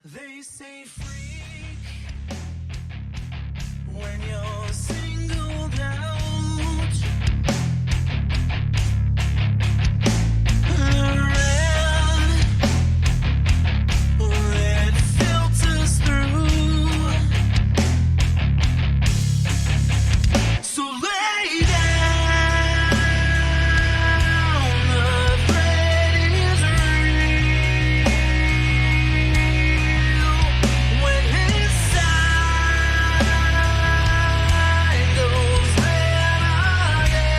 They say freak when you're singled out. Red filters through. So lay down. The thread is real. When his side goes red again.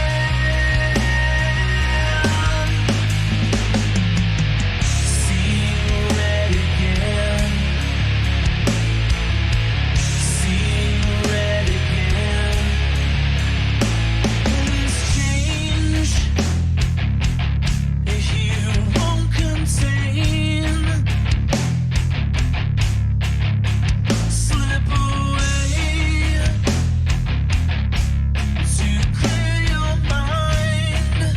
Seeing red again. Seeing red again. Things change if you won't contain. Slip away to clear your mind.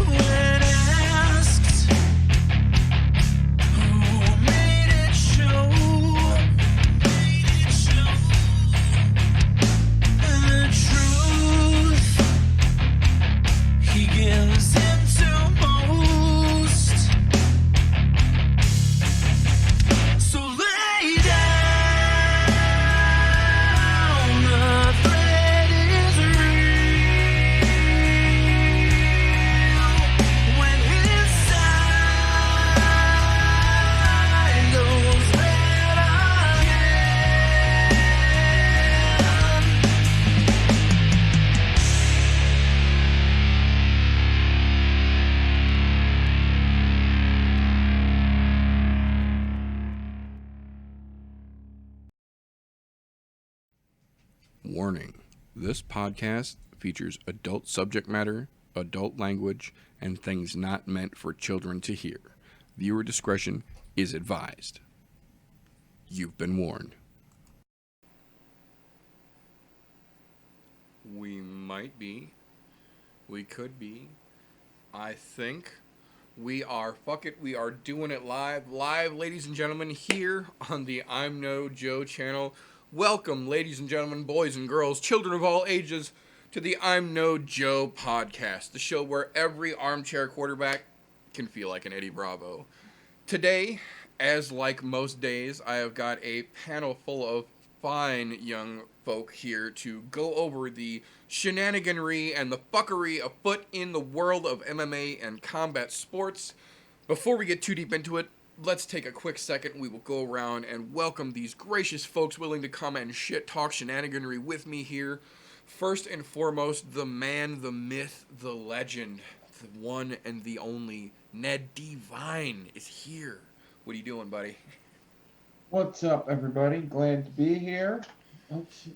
When asked who made it show, the truth he gives into most. So lay down, the thread is real. When his side goes red again. Warning: this podcast features adult subject matter, adult language, and things not meant for children to hear. Viewer discretion is advised. You've been warned. We might be. We could be. I think. We are, fuck it, we are doing it live. Live, ladies and gentlemen, here on the I'm No Joe channel. Welcome, ladies and gentlemen, boys and girls, children of all ages, to the I'm No Joe podcast, the show where every armchair quarterback can feel like an Eddie Bravo. Today, as like most days, I have got a panel full of fine young folk here to go over the shenaniganry and the fuckery afoot in the world of MMA and combat sports. Before we get too deep into it, let's take a quick second. We will go around and welcome these gracious folks willing to come and shit talk shenaniganry with me here. First and foremost, the man, the myth, the legend, the one and the only Ned Divine is here. What are you doing, buddy? What's up, everybody? Glad to be here. Let's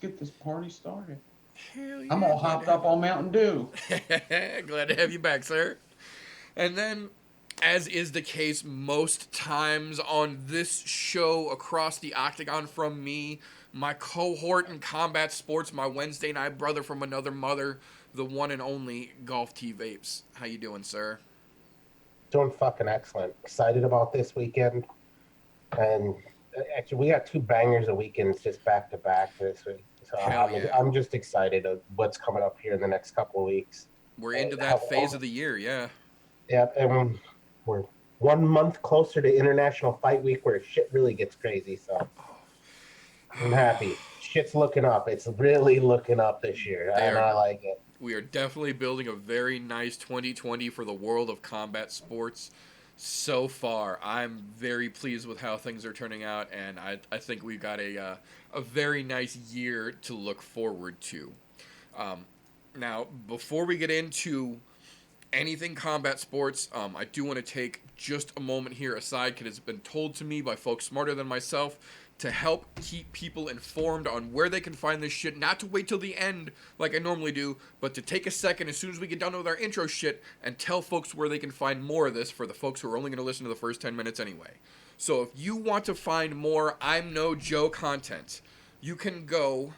get this party started. Hell yeah, I'm all hopped up on Mountain Dew. Glad to have you back, sir. And then, as is the case most times on this show across the octagon from me, my cohort in combat sports, my Wednesday night brother from another mother, the one and only Golf T Vapes. How you doing, sir? Doing fucking excellent. Excited about this weekend. And actually, we got two bangers of weekends just back to back this week. So I'm just excited of what's coming up here in the next couple of weeks. We're into that phase of the year, yeah. Yeah, and we're 1 month closer to International Fight Week where shit really gets crazy. So I'm happy. Shit's looking up. It's really looking up this year, and I like it. We are definitely building a very nice 2020 for the world of combat sports. So far, I'm very pleased with how things are turning out, and I think we've got a very nice year to look forward to. Now, before we get into anything combat sports, I do want to take just a moment here aside, because it's been told to me by folks smarter than myself to help keep people informed on where they can find this shit, not to wait till the end like I normally do, but to take a second as soon as we get done with our intro shit and tell folks where they can find more of this for the folks who are only going to listen to the first 10 minutes anyway. So if you want to find more I'm No Joe content, you can go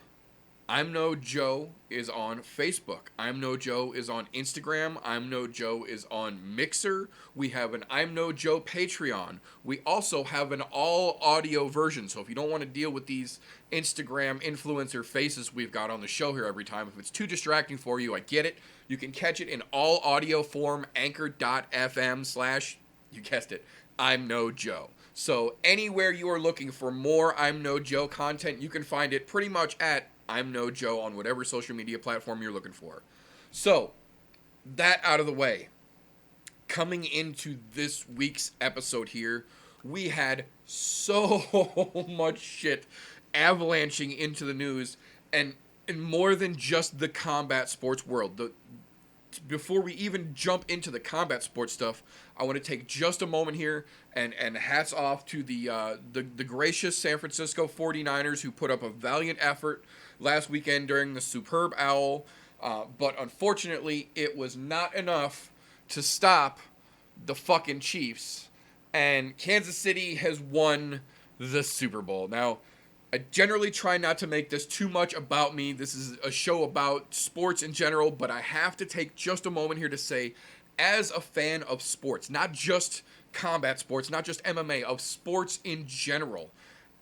I'm No Joe is on Facebook. I'm No Joe is on Instagram. I'm No Joe is on Mixer. We have an I'm No Joe Patreon. We also have an all audio version. So if you don't want to deal with these Instagram influencer faces we've got on the show here every time, if it's too distracting for you, I get it. You can catch it in all audio form, anchor.fm/ you guessed it, I'm No Joe. So anywhere you are looking for more I'm No Joe content, you can find it pretty much at I'm No Joe on whatever social media platform you're looking for. So, that out of the way, coming into this week's episode here, we had so much shit avalanching into the news, and more than just the combat sports world. Before we even jump into the combat sports stuff, I want to take just a moment here and hats off to the gracious San Francisco 49ers who put up a valiant effort last weekend during the Superb Owl, but unfortunately it was not enough to stop the fucking Chiefs, and Kansas City has won the Super Bowl. Now, I generally try not to make this too much about me. This is a show about sports in general, but I have to take just a moment here to say, as a fan of sports, not just combat sports, not just MMA, of sports in general,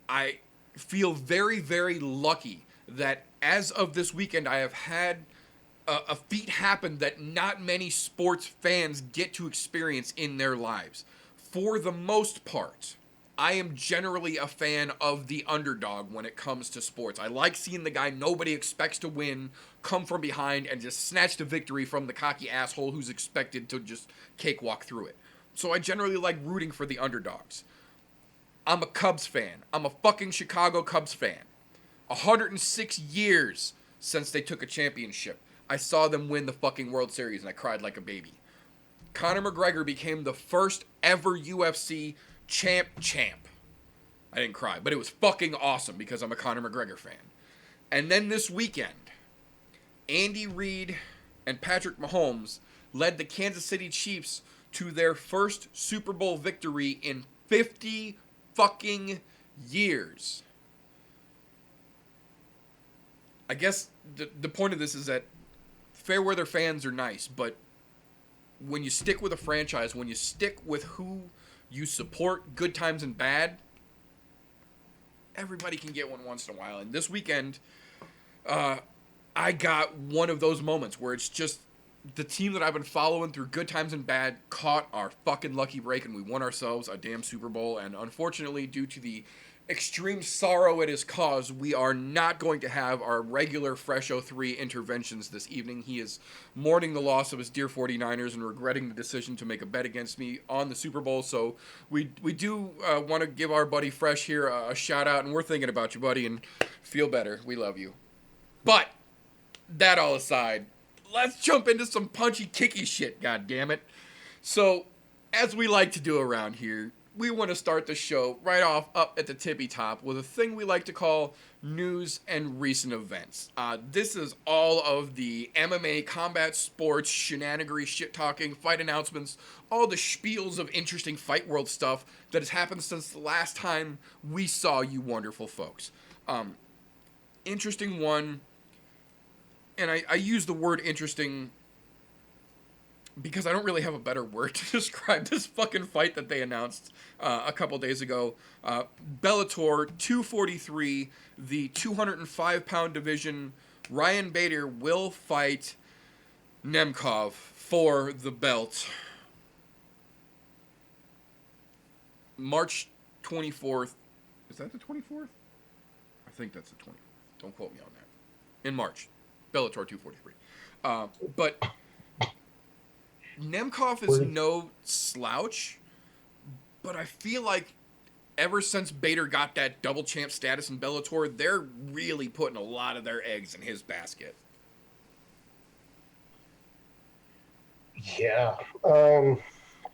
I feel very, very lucky that as of this weekend, I have had a feat happen that not many sports fans get to experience in their lives. For the most part, I am generally a fan of the underdog when it comes to sports. I like seeing the guy nobody expects to win come from behind and just snatch the victory from the cocky asshole who's expected to just cakewalk through it. So I generally like rooting for the underdogs. I'm a Cubs fan. I'm a fucking Chicago Cubs fan. 106 years since they took a championship. I saw them win the fucking World Series and I cried like a baby. Conor McGregor became the first ever UFC champ. I didn't cry, but it was fucking awesome because I'm a Conor McGregor fan. And then this weekend, Andy Reid and Patrick Mahomes led the Kansas City Chiefs to their first Super Bowl victory in 50 fucking years. I guess the point of this is that fair weather fans are nice, but when you stick with a franchise, when you stick with who you support, good times and bad, everybody can get one once in a while. And this weekend, I got one of those moments where it's just the team that I've been following through good times and bad caught our fucking lucky break and we won ourselves a damn Super Bowl. And unfortunately, due to the extreme sorrow it has caused, we are not going to have our regular Fresh 03 interventions this evening. He is mourning the loss of his dear 49ers and regretting the decision to make a bet against me on the Super Bowl. So we do want to give our buddy Fresh here a shout out, and we're thinking about you, buddy, and feel better. We love you. But that all aside, let's jump into some punchy kicky shit, goddammit. So, as we like to do around here, we want to start the show right off up at the tippy top with a thing we like to call news and recent events. This is all of the MMA, combat sports, shenanigery, shit-talking, fight announcements, all the spiels of interesting fight world stuff that has happened since the last time we saw you wonderful folks. Interesting one, and I use the word interesting because I don't really have a better word to describe this fucking fight that they announced a couple days ago. Bellator 243, the 205-pound division, Ryan Bader will fight Nemkov for the belt. March 24th. Is that the 24th? I think that's the 24th. Don't quote me on that. In March. Bellator 243. But Nemkov is no slouch, but I feel like ever since Bader got that double champ status in Bellator, they're really putting a lot of their eggs in his basket. Yeah.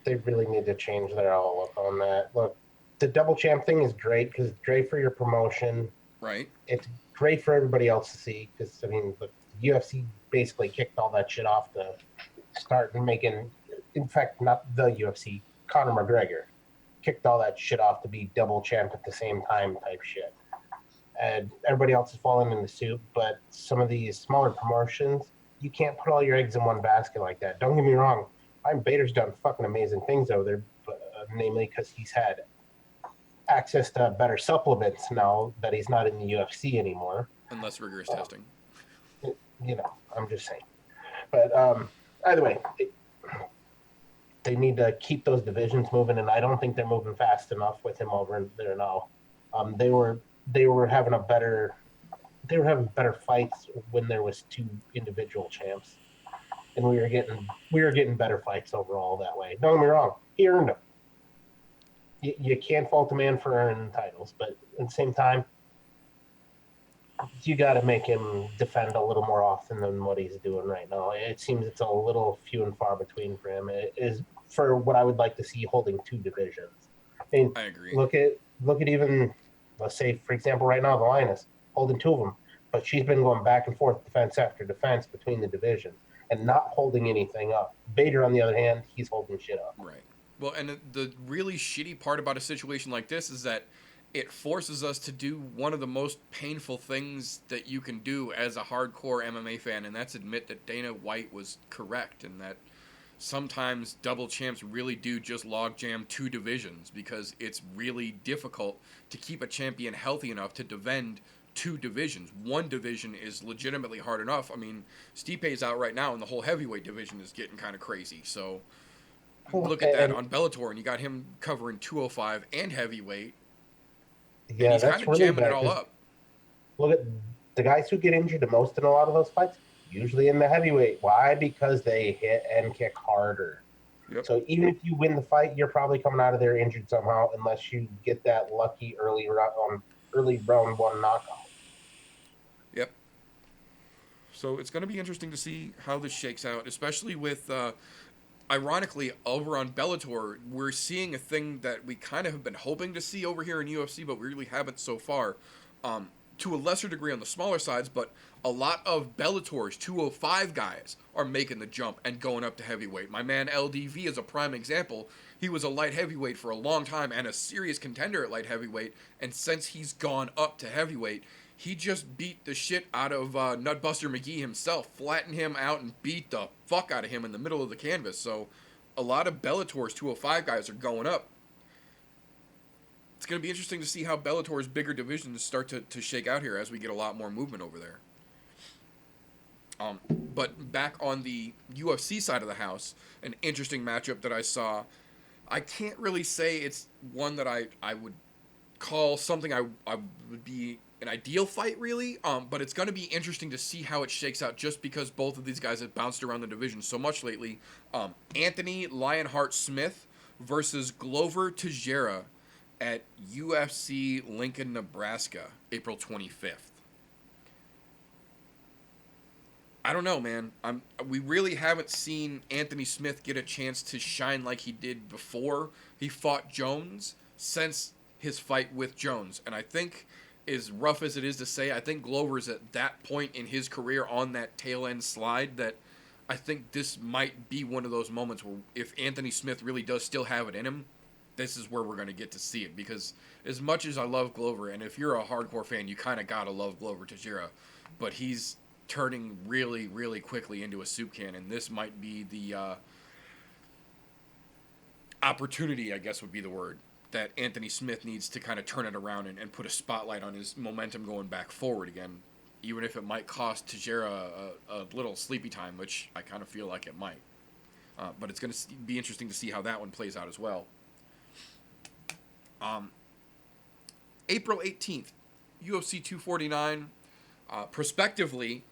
They really need to change their outlook on that. Look, the double champ thing is great because it's great for your promotion. Right. It's great for everybody else to see because, I mean, the UFC basically kicked all that shit off to start making, in fact, not the UFC, Conor McGregor kicked all that shit off to be double champ at the same time type shit. and everybody else is falling in the soup. But some of these smaller promotions, you can't put all your eggs in one basket like that. Don't get me wrong. I'm Bader's done fucking amazing things over there, but, namely because he's had access to better supplements now that he's not in the UFC anymore. And less rigorous testing. You know, I'm just saying. But either way, they need to keep those divisions moving, and I don't think they're moving fast enough with him over there now. They were having better fights when there was two individual champs, and we were getting better fights overall that way. Don't get me wrong, he earned them. You can't fault a man for earning titles, but at the same time, you got to make him defend a little more often than what he's doing right now. It seems it's a little few and far between for him. It is for what I would like to see holding two divisions. I mean, I agree. look at even, let's say, for example, right now, the Linus holding two of them, but she's been going back and forth defense after defense between the divisions and not holding anything up. Bader, on the other hand, he's holding shit up. Right. Well, and the really shitty part about a situation like this is that it forces us to do one of the most painful things that you can do as a hardcore MMA fan, and that's admit that Dana White was correct, and that sometimes double champs really do just logjam two divisions, because it's really difficult to keep a champion healthy enough to defend two divisions. One division is legitimately hard enough. I mean, Stipe's out right now, and the whole heavyweight division is getting kind of crazy, so look at that on Bellator, and you got him covering 205 and heavyweight. Yeah, and he's that's kind of really jamming bad. it all up. Look at the guys who get injured the most in a lot of those fights, usually in the heavyweight. Why? Because they hit and kick harder. Yep. So even if you win the fight, you're probably coming out of there injured somehow, unless you get that lucky early round one knockout. Yep. So it's going to be interesting to see how this shakes out, especially with, ironically, over on Bellator, we're seeing a thing that we kind of have been hoping to see over here in UFC, but we really haven't so far. To a lesser degree on the smaller sides, but a lot of Bellator's 205 guys are making the jump and going up to heavyweight. My man LDV is a prime example. He was a light heavyweight for a long time and a serious contender at light heavyweight, and since he's gone up to heavyweight, he just beat the shit out of Nutbuster McGee himself, flattened him out and beat the fuck out of him in the middle of the canvas. So a lot of Bellator's 205 guys are going up. It's going to be interesting to see how Bellator's bigger divisions start to shake out here as we get a lot more movement over there. But back on the UFC side of the house, an interesting matchup that I saw. I can't really say it's one that I would call something I would be an ideal fight, really. But it's going to be interesting to see how it shakes out, just because both of these guys have bounced around the division so much lately. Anthony Lionheart Smith versus Glover Teixeira at UFC Lincoln, Nebraska, April 25th. I don't know, man. We really haven't seen Anthony Smith get a chance to shine like he did before he fought Jones since his fight with Jones. And I think, as rough as it is to say, I think Glover's at that point in his career on that tail end slide that I think this might be one of those moments where if Anthony Smith really does still have it in him, this is where we're going to get to see it. Because as much as I love Glover, and if you're a hardcore fan, you kind of got to love Glover Teixeira, but he's turning really, really quickly into a soup can, and this might be the opportunity, I guess would be the word, that Anthony Smith needs to kind of turn it around and put a spotlight on his momentum going back forward again, even if it might cost Teixeira a little sleepy time, which I kind of feel like it might. But it's going to be interesting to see how that one plays out as well. April 18th, UFC 249, prospectively,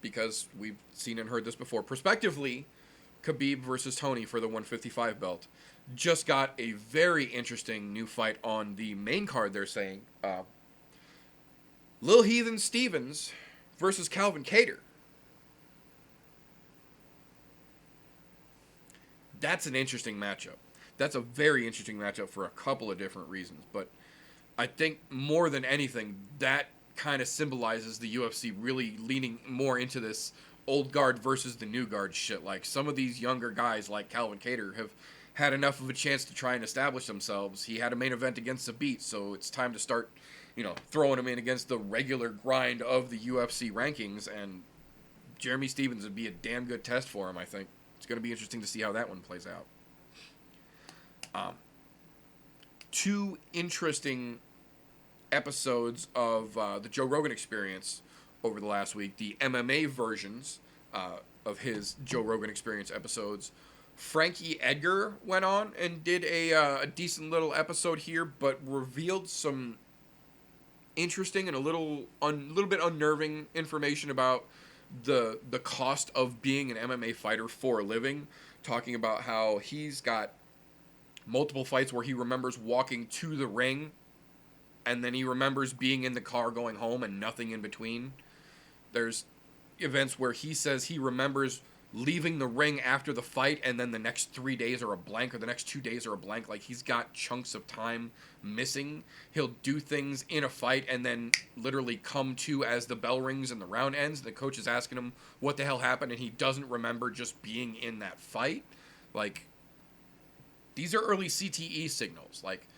because we've seen and heard this before, prospectively, Khabib versus Tony for the 155 belt. Just got a very interesting new fight on the main card, they're saying. Lil Heathen Stevens versus Calvin Kattar. That's an interesting matchup. That's a very interesting matchup for a couple of different reasons. But I think more than anything, that kind of symbolizes the UFC really leaning more into this old guard versus the new guard shit. Like, some of these younger guys like Calvin Kattar have had enough of a chance to try and establish themselves. He had a main event against Zabit, so it's time to start throwing him in against the regular grind of the UFC rankings, and Jeremy Stephens would be a damn good test for him, I think. It's going to be interesting to see how that one plays out. Two interesting episodes of the Joe Rogan Experience over the last week. The MMA versions of his Joe Rogan Experience episodes. Frankie Edgar went on and did a decent little episode here, but revealed some interesting and a little bit unnerving information about the cost of being an MMA fighter for a living, talking about how he's got multiple fights where he remembers walking to the ring and then he remembers being in the car going home and nothing in between. There's events where he says he remembers leaving the ring after the fight and then the next 3 days are a blank, or the next 2 days are a blank. Like, he's got chunks of time missing. He'll do things in a fight and then literally come to as the bell rings and the round ends. The coach is asking him what the hell happened, and he doesn't remember just being in that fight. Like, these are early CTE signals. Like,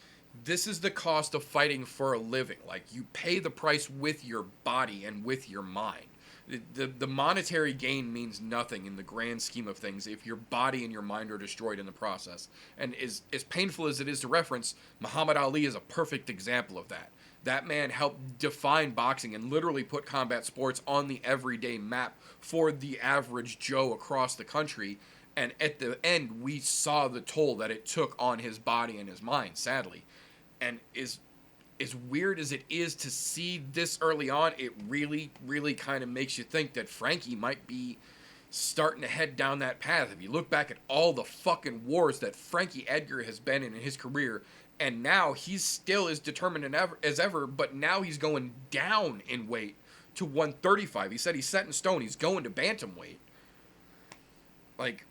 this is the cost of fighting for a living. Like, you pay the price with your body and with your mind. The monetary gain means nothing in the grand scheme of things if your body and your mind are destroyed in the process. And as painful as it is to reference, Muhammad Ali is a perfect example of that. That man helped define boxing and literally put combat sports on the everyday map for the average Joe across the country. And at the end, we saw the toll that it took on his body and his mind, sadly. And as weird as it is to see this early on, it really, really kind of makes you think that Frankie might be starting to head down that path. If you look back at all the fucking wars that Frankie Edgar has been in his career, and now he's still as determined as ever, but now he's going down in weight to 135. He said he's set in stone. He's going to bantamweight. Like,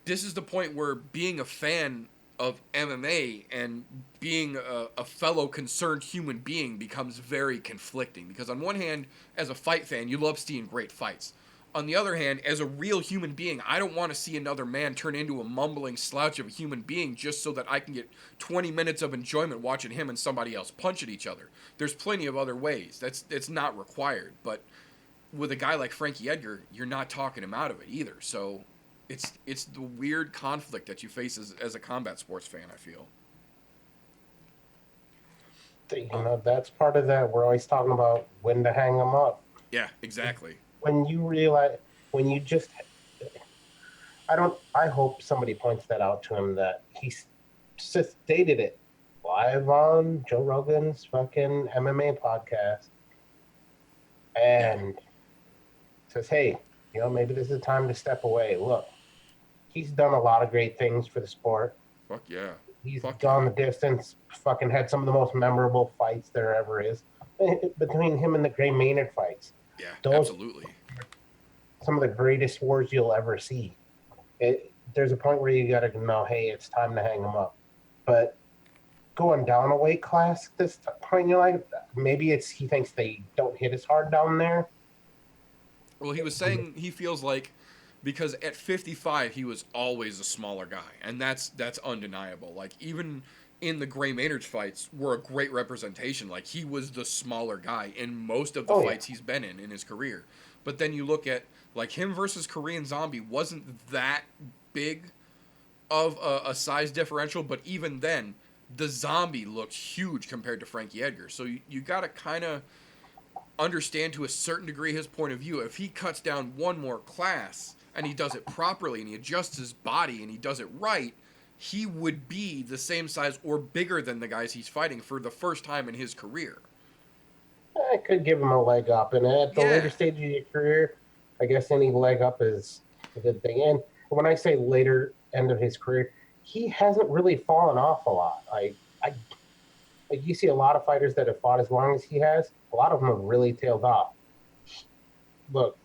this is the point where being a fan of MMA and being a fellow concerned human being becomes very conflicting. Because on one hand, as a fight fan, you love seeing great fights. On the other hand, as a real human being, I don't want to see another man turn into a mumbling slouch of a human being just so that I can get 20 minutes of enjoyment watching him and somebody else punch at each other. There's plenty of other ways. It's not required. But with a guy like Frankie Edgar, you're not talking him out of it either. So it's the weird conflict that you face as a combat sports fan, I feel. You know, that's part of that. We're always talking about when to hang them up. Yeah, exactly. When you realize, when you just, I hope somebody points that out to him, that he just stated it live on Joe Rogan's fucking MMA podcast and says, hey, you know, maybe this is the time to step away. Look, he's done a lot of great things for the sport. Fuck yeah. He's gone the distance, fucking had some of the most memorable fights there ever is. Between him and the Gray Maynard fights. Yeah, Those, absolutely. Some of the greatest wars you'll ever see. There's a point where you got to know, hey, it's time to hang him up. But going down a weight class at this point in your life, maybe he thinks they don't hit as hard down there. Well, he was saying he feels like, because at 55 he was always a smaller guy, and that's undeniable. Like, even in the Gray Maynard fights were a great representation. Like, he was the smaller guy in most of the fights he's been in his career. But then you look at, like, him versus Korean Zombie wasn't that big of a size differential, but even then, the Zombie looked huge compared to Frankie Edgar. So you got to kind of understand to a certain degree his point of view. If he cuts down one more class and he does it properly and he adjusts his body and he does it right, he would be the same size or bigger than the guys he's fighting for the first time in his career. I could give him a leg up, and at the later stage of your career, I guess any leg up is a good thing. And when I say later end of his career, he hasn't really fallen off a lot. Like you see a lot of fighters that have fought as long as he has, a lot of them have really tailed off. Look,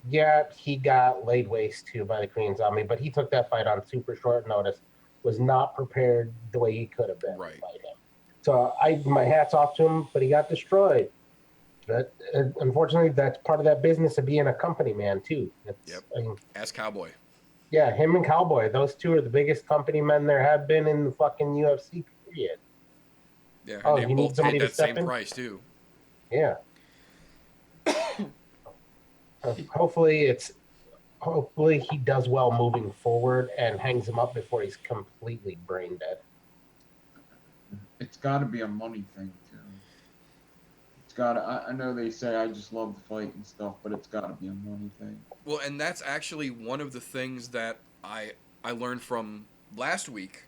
yeah, he got laid waste too by the Korean Zombie, but he took that fight on super short notice, was not prepared the way he could have been to fight him. So my hat's off to him, but he got destroyed. But unfortunately, that's part of that business of being a company man too. As Cowboy. Yeah, him and Cowboy, those two are the biggest company men there have been in the fucking UFC period. Yeah, and they both paid that same price too. Yeah. Hopefully he does well moving forward and hangs him up before he's completely brain dead. It's got to be a money thing too. It's got to. I know they say I just love the fight and stuff, but it's got to be a money thing. Well, and that's actually one of the things that I learned from last week,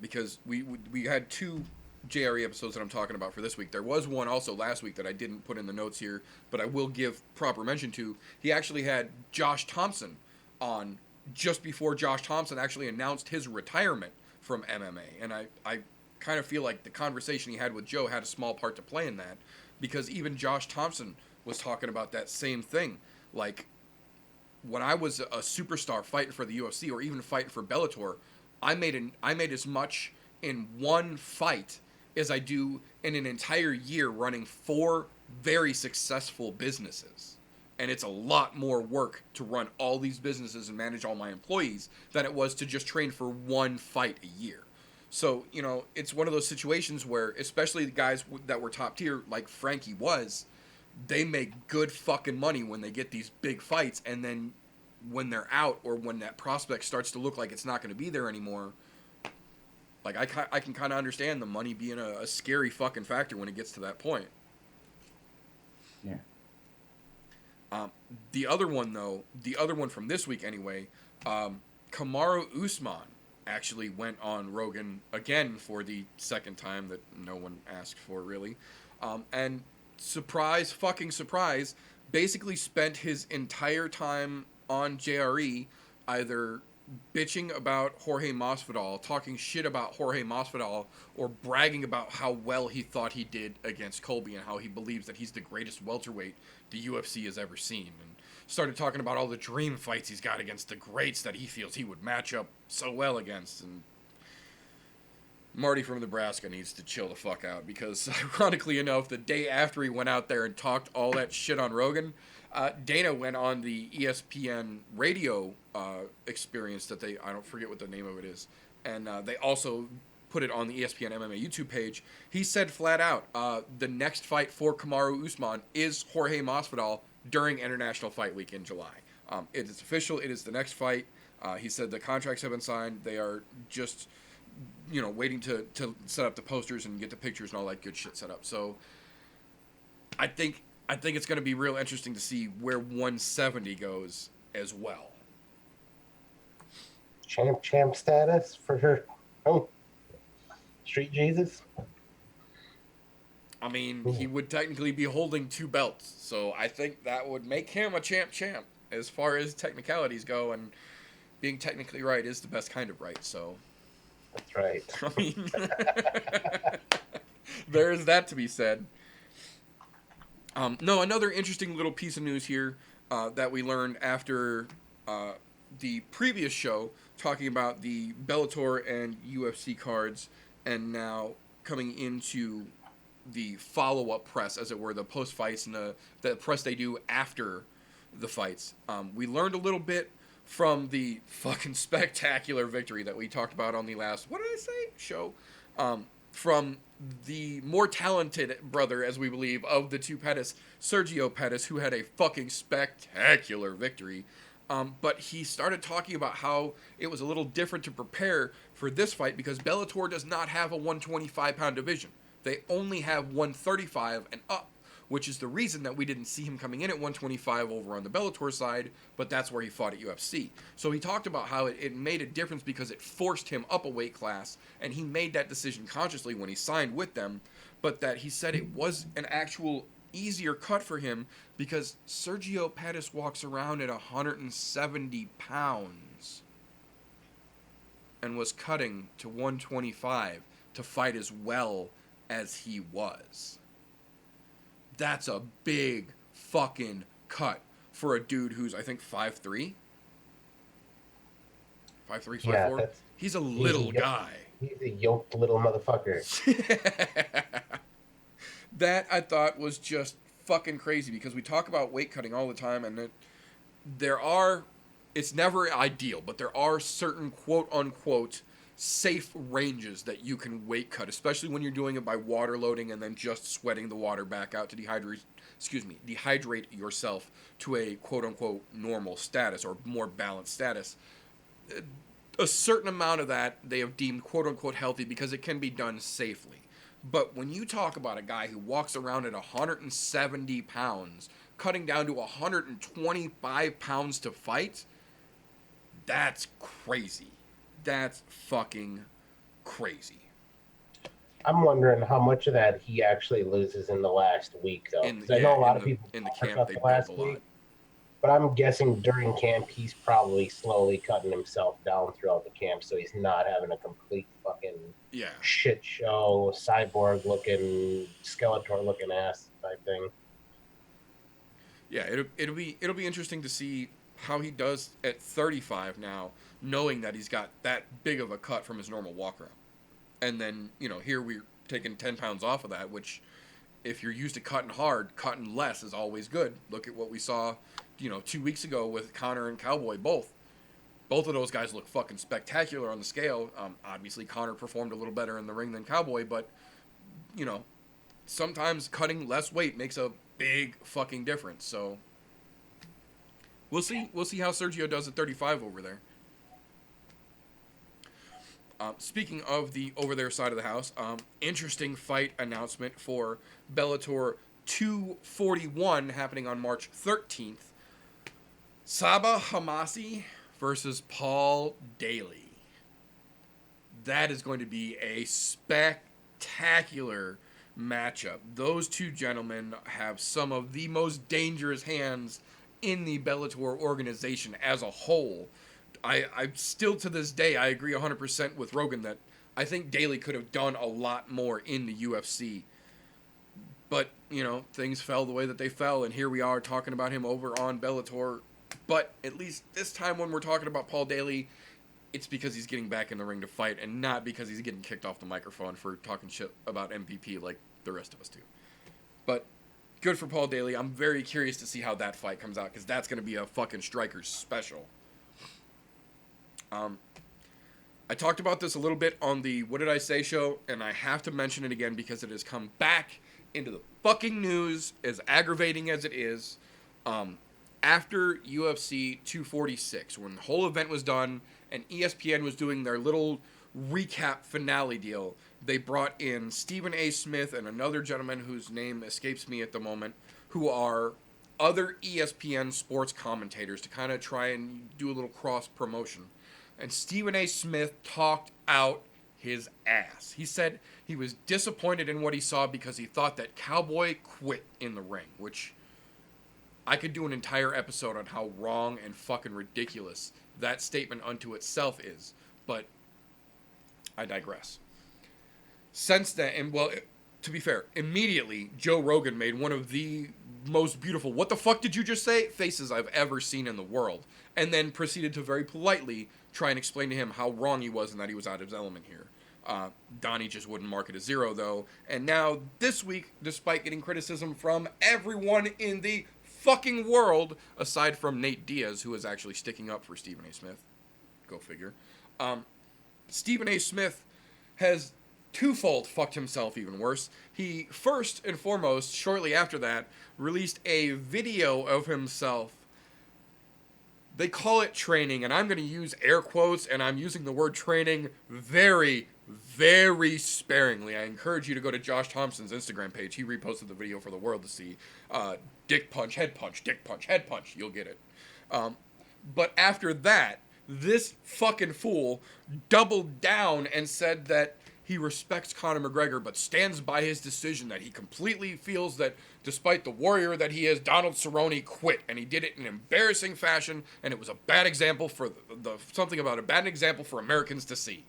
because we had two JRE episodes that I'm talking about for this week. There was one also last week that I didn't put in the notes here, but I will give proper mention to. He actually had Josh Thompson on just before Josh Thompson actually announced his retirement from MMA, and I kind of feel like the conversation he had with Joe had a small part to play in that, because even Josh Thompson was talking about that same thing. Like, when I was a superstar fighting for the UFC or even fighting for Bellator, I made as much in one fight as I do in an entire year running 4 very successful businesses. And it's a lot more work to run all these businesses and manage all my employees than it was to just train for one fight a year. So, it's one of those situations where, especially the guys that were top tier, like Frankie was, they make good fucking money when they get these big fights, and then when they're out or when that prospect starts to look like it's not going to be there anymore, like I can kind of understand the money being a scary fucking factor when it gets to that point. Yeah. The other one from this week anyway, Kamaru Usman actually went on Rogan again for the second time that no one asked for, really, and surprise, fucking surprise, basically spent his entire time on JRE either bitching about Jorge Masvidal, talking shit about Jorge Masvidal, or bragging about how well he thought he did against Colby and how he believes that he's the greatest welterweight the UFC has ever seen. And started talking about all the dream fights he's got against the greats that he feels he would match up so well against. And Marty from Nebraska needs to chill the fuck out, because ironically enough, the day after he went out there and talked all that shit on Rogan, Dana went on the ESPN radio experience that I don't forget what the name of it is, and they also put it on the ESPN MMA YouTube page. He said flat out, the next fight for Kamaru Usman is Jorge Masvidal during International Fight Week in July. It is official. It is the next fight. He said the contracts have been signed. They are just waiting to set up the posters and get the pictures and all that good shit set up. So I think it's going to be real interesting to see where 170 goes as well. Champ status for her. Oh, Street Jesus. I mean, he would technically be holding 2 belts, so I think that would make him a champ as far as technicalities go, and being technically right is the best kind of right, so. That's right. I mean, there is that to be said. No, another interesting little piece of news here that we learned after the previous show, talking about the Bellator and UFC cards, and now coming into the follow-up press, as it were, the post-fights and the press they do after the fights. We learned a little bit from the fucking spectacular victory that we talked about on the last, what did I say, show? From the more talented brother, as we believe, of the 2 Pettis, Sergio Pettis, who had a fucking spectacular victory. But he started talking about how it was a little different to prepare for this fight because Bellator does not have a 125-pound division. They only have 135 and up, which is the reason that we didn't see him coming in at 125 over on the Bellator side, but that's where he fought at UFC. So he talked about how it made a difference because it forced him up a weight class, and he made that decision consciously when he signed with them, but that he said it was an actual easier cut for him because Sergio Pettis walks around at 170 pounds and was cutting to 125 to fight as well as he was. That's a big fucking cut for a dude who's, I think, 5'3"? 5'3", 5'4"? Yeah, he's a little guy. He's a yoked little motherfucker. That, I thought, was just fucking crazy because we talk about weight cutting all the time, and it's never ideal, but there are certain quote-unquote safe ranges that you can weight cut, especially when you're doing it by water loading and then just sweating the water back out to dehydrate yourself to a quote unquote normal status or more balanced status. A certain amount of that they have deemed quote unquote healthy because it can be done safely. But when you talk about a guy who walks around at 170 pounds, cutting down to 125 pounds to fight, that's crazy. That's fucking crazy. I'm wondering how much of that he actually loses in the last week, though. 'Cause I know a lot of people in the talk camp about they the built last a lot. week, but I'm guessing during camp he's probably slowly cutting himself down throughout the camp, so he's not having a complete fucking Yeah. shit show, cyborg looking, Skeletor looking ass type thing. Yeah, it'll be interesting to see how he does at 35 now, knowing that he's got that big of a cut from his normal walk around. And then, here we're taking 10 pounds off of that, which if you're used to cutting hard, cutting less is always good. Look at what we saw, 2 weeks ago with Connor and Cowboy both. Both of those guys look fucking spectacular on the scale. Obviously, Connor performed a little better in the ring than Cowboy, but, sometimes cutting less weight makes a big fucking difference. So we'll see. We'll see how Sergio does at 35 over there. Speaking of the over there side of the house, interesting fight announcement for Bellator 241 happening on March 13th. Sabah Hamasi versus Paul Daly. That is going to be a spectacular matchup. Those two gentlemen have some of the most dangerous hands in the Bellator organization as a whole. I still to this day, I agree 100% with Rogan that I think Daly could have done a lot more in the UFC. But, things fell the way that they fell, and here we are talking about him over on Bellator. But at least this time when we're talking about Paul Daly, it's because he's getting back in the ring to fight and not because he's getting kicked off the microphone for talking shit about MVP like the rest of us do. But good for Paul Daly. I'm very curious to see how that fight comes out because that's going to be a fucking Strikers special. I talked about this a little bit on the What Did I Say show, and I have to mention it again because it has come back into the fucking news, as aggravating as it is. After UFC 246, when the whole event was done and ESPN was doing their little recap finale deal, they brought in Stephen A. Smith and another gentleman whose name escapes me at the moment, who are other ESPN sports commentators to kind of try and do a little cross promotion. And Stephen A. Smith talked out his ass. He said he was disappointed in what he saw because he thought that Cowboy quit in the ring, which I could do an entire episode on how wrong and fucking ridiculous that statement unto itself is. But I digress. Since then, and well, to be fair, immediately Joe Rogan made one of the most beautiful "what the fuck did you just say?" faces I've ever seen in the world, and then proceeded to very politely try and explain to him how wrong he was and that he was out of his element here. Donnie just wouldn't mark it as zero, though. And now, this week, despite getting criticism from everyone in the fucking world, aside from Nate Diaz, who is actually sticking up for Stephen A. Smith. Go figure. Stephen A. Smith has twofold fucked himself even worse. He, first and foremost, shortly after that, released a video of himself. They call it training, and I'm going to use air quotes, and I'm using the word training very, very sparingly. I encourage you to go to Josh Thompson's Instagram page. He reposted the video for the world to see. Dick punch, head punch, dick punch, head punch. You'll get it. But after that, this fucking fool doubled down and said that he respects Conor McGregor, but stands by his decision that he completely feels that despite the warrior that he is, Donald Cerrone quit, and he did it in an embarrassing fashion, and it was a bad example for something about a bad example for Americans to see.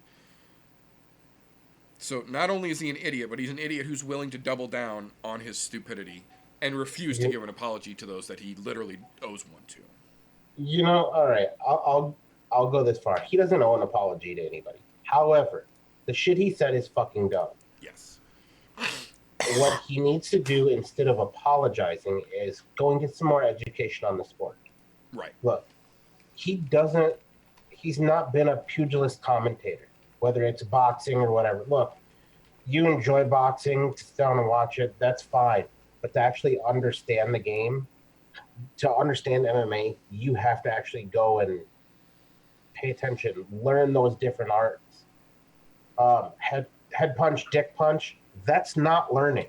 So not only is he an idiot, but he's an idiot who's willing to double down on his stupidity and refuse to give an apology to those that he literally owes one to. All right, I'll go this far. He doesn't owe an apology to anybody. However, the shit he said is fucking dumb. Yes. What he needs to do instead of apologizing is go and get some more education on the sport. Right. Look, he's not been a pugilist commentator. whether it's boxing or whatever. Look, you enjoy boxing, sit down and watch it, that's fine. But to actually understand the game, to understand MMA, you have to actually go and pay attention, learn those different arts. Head punch, dick punch, that's not learning.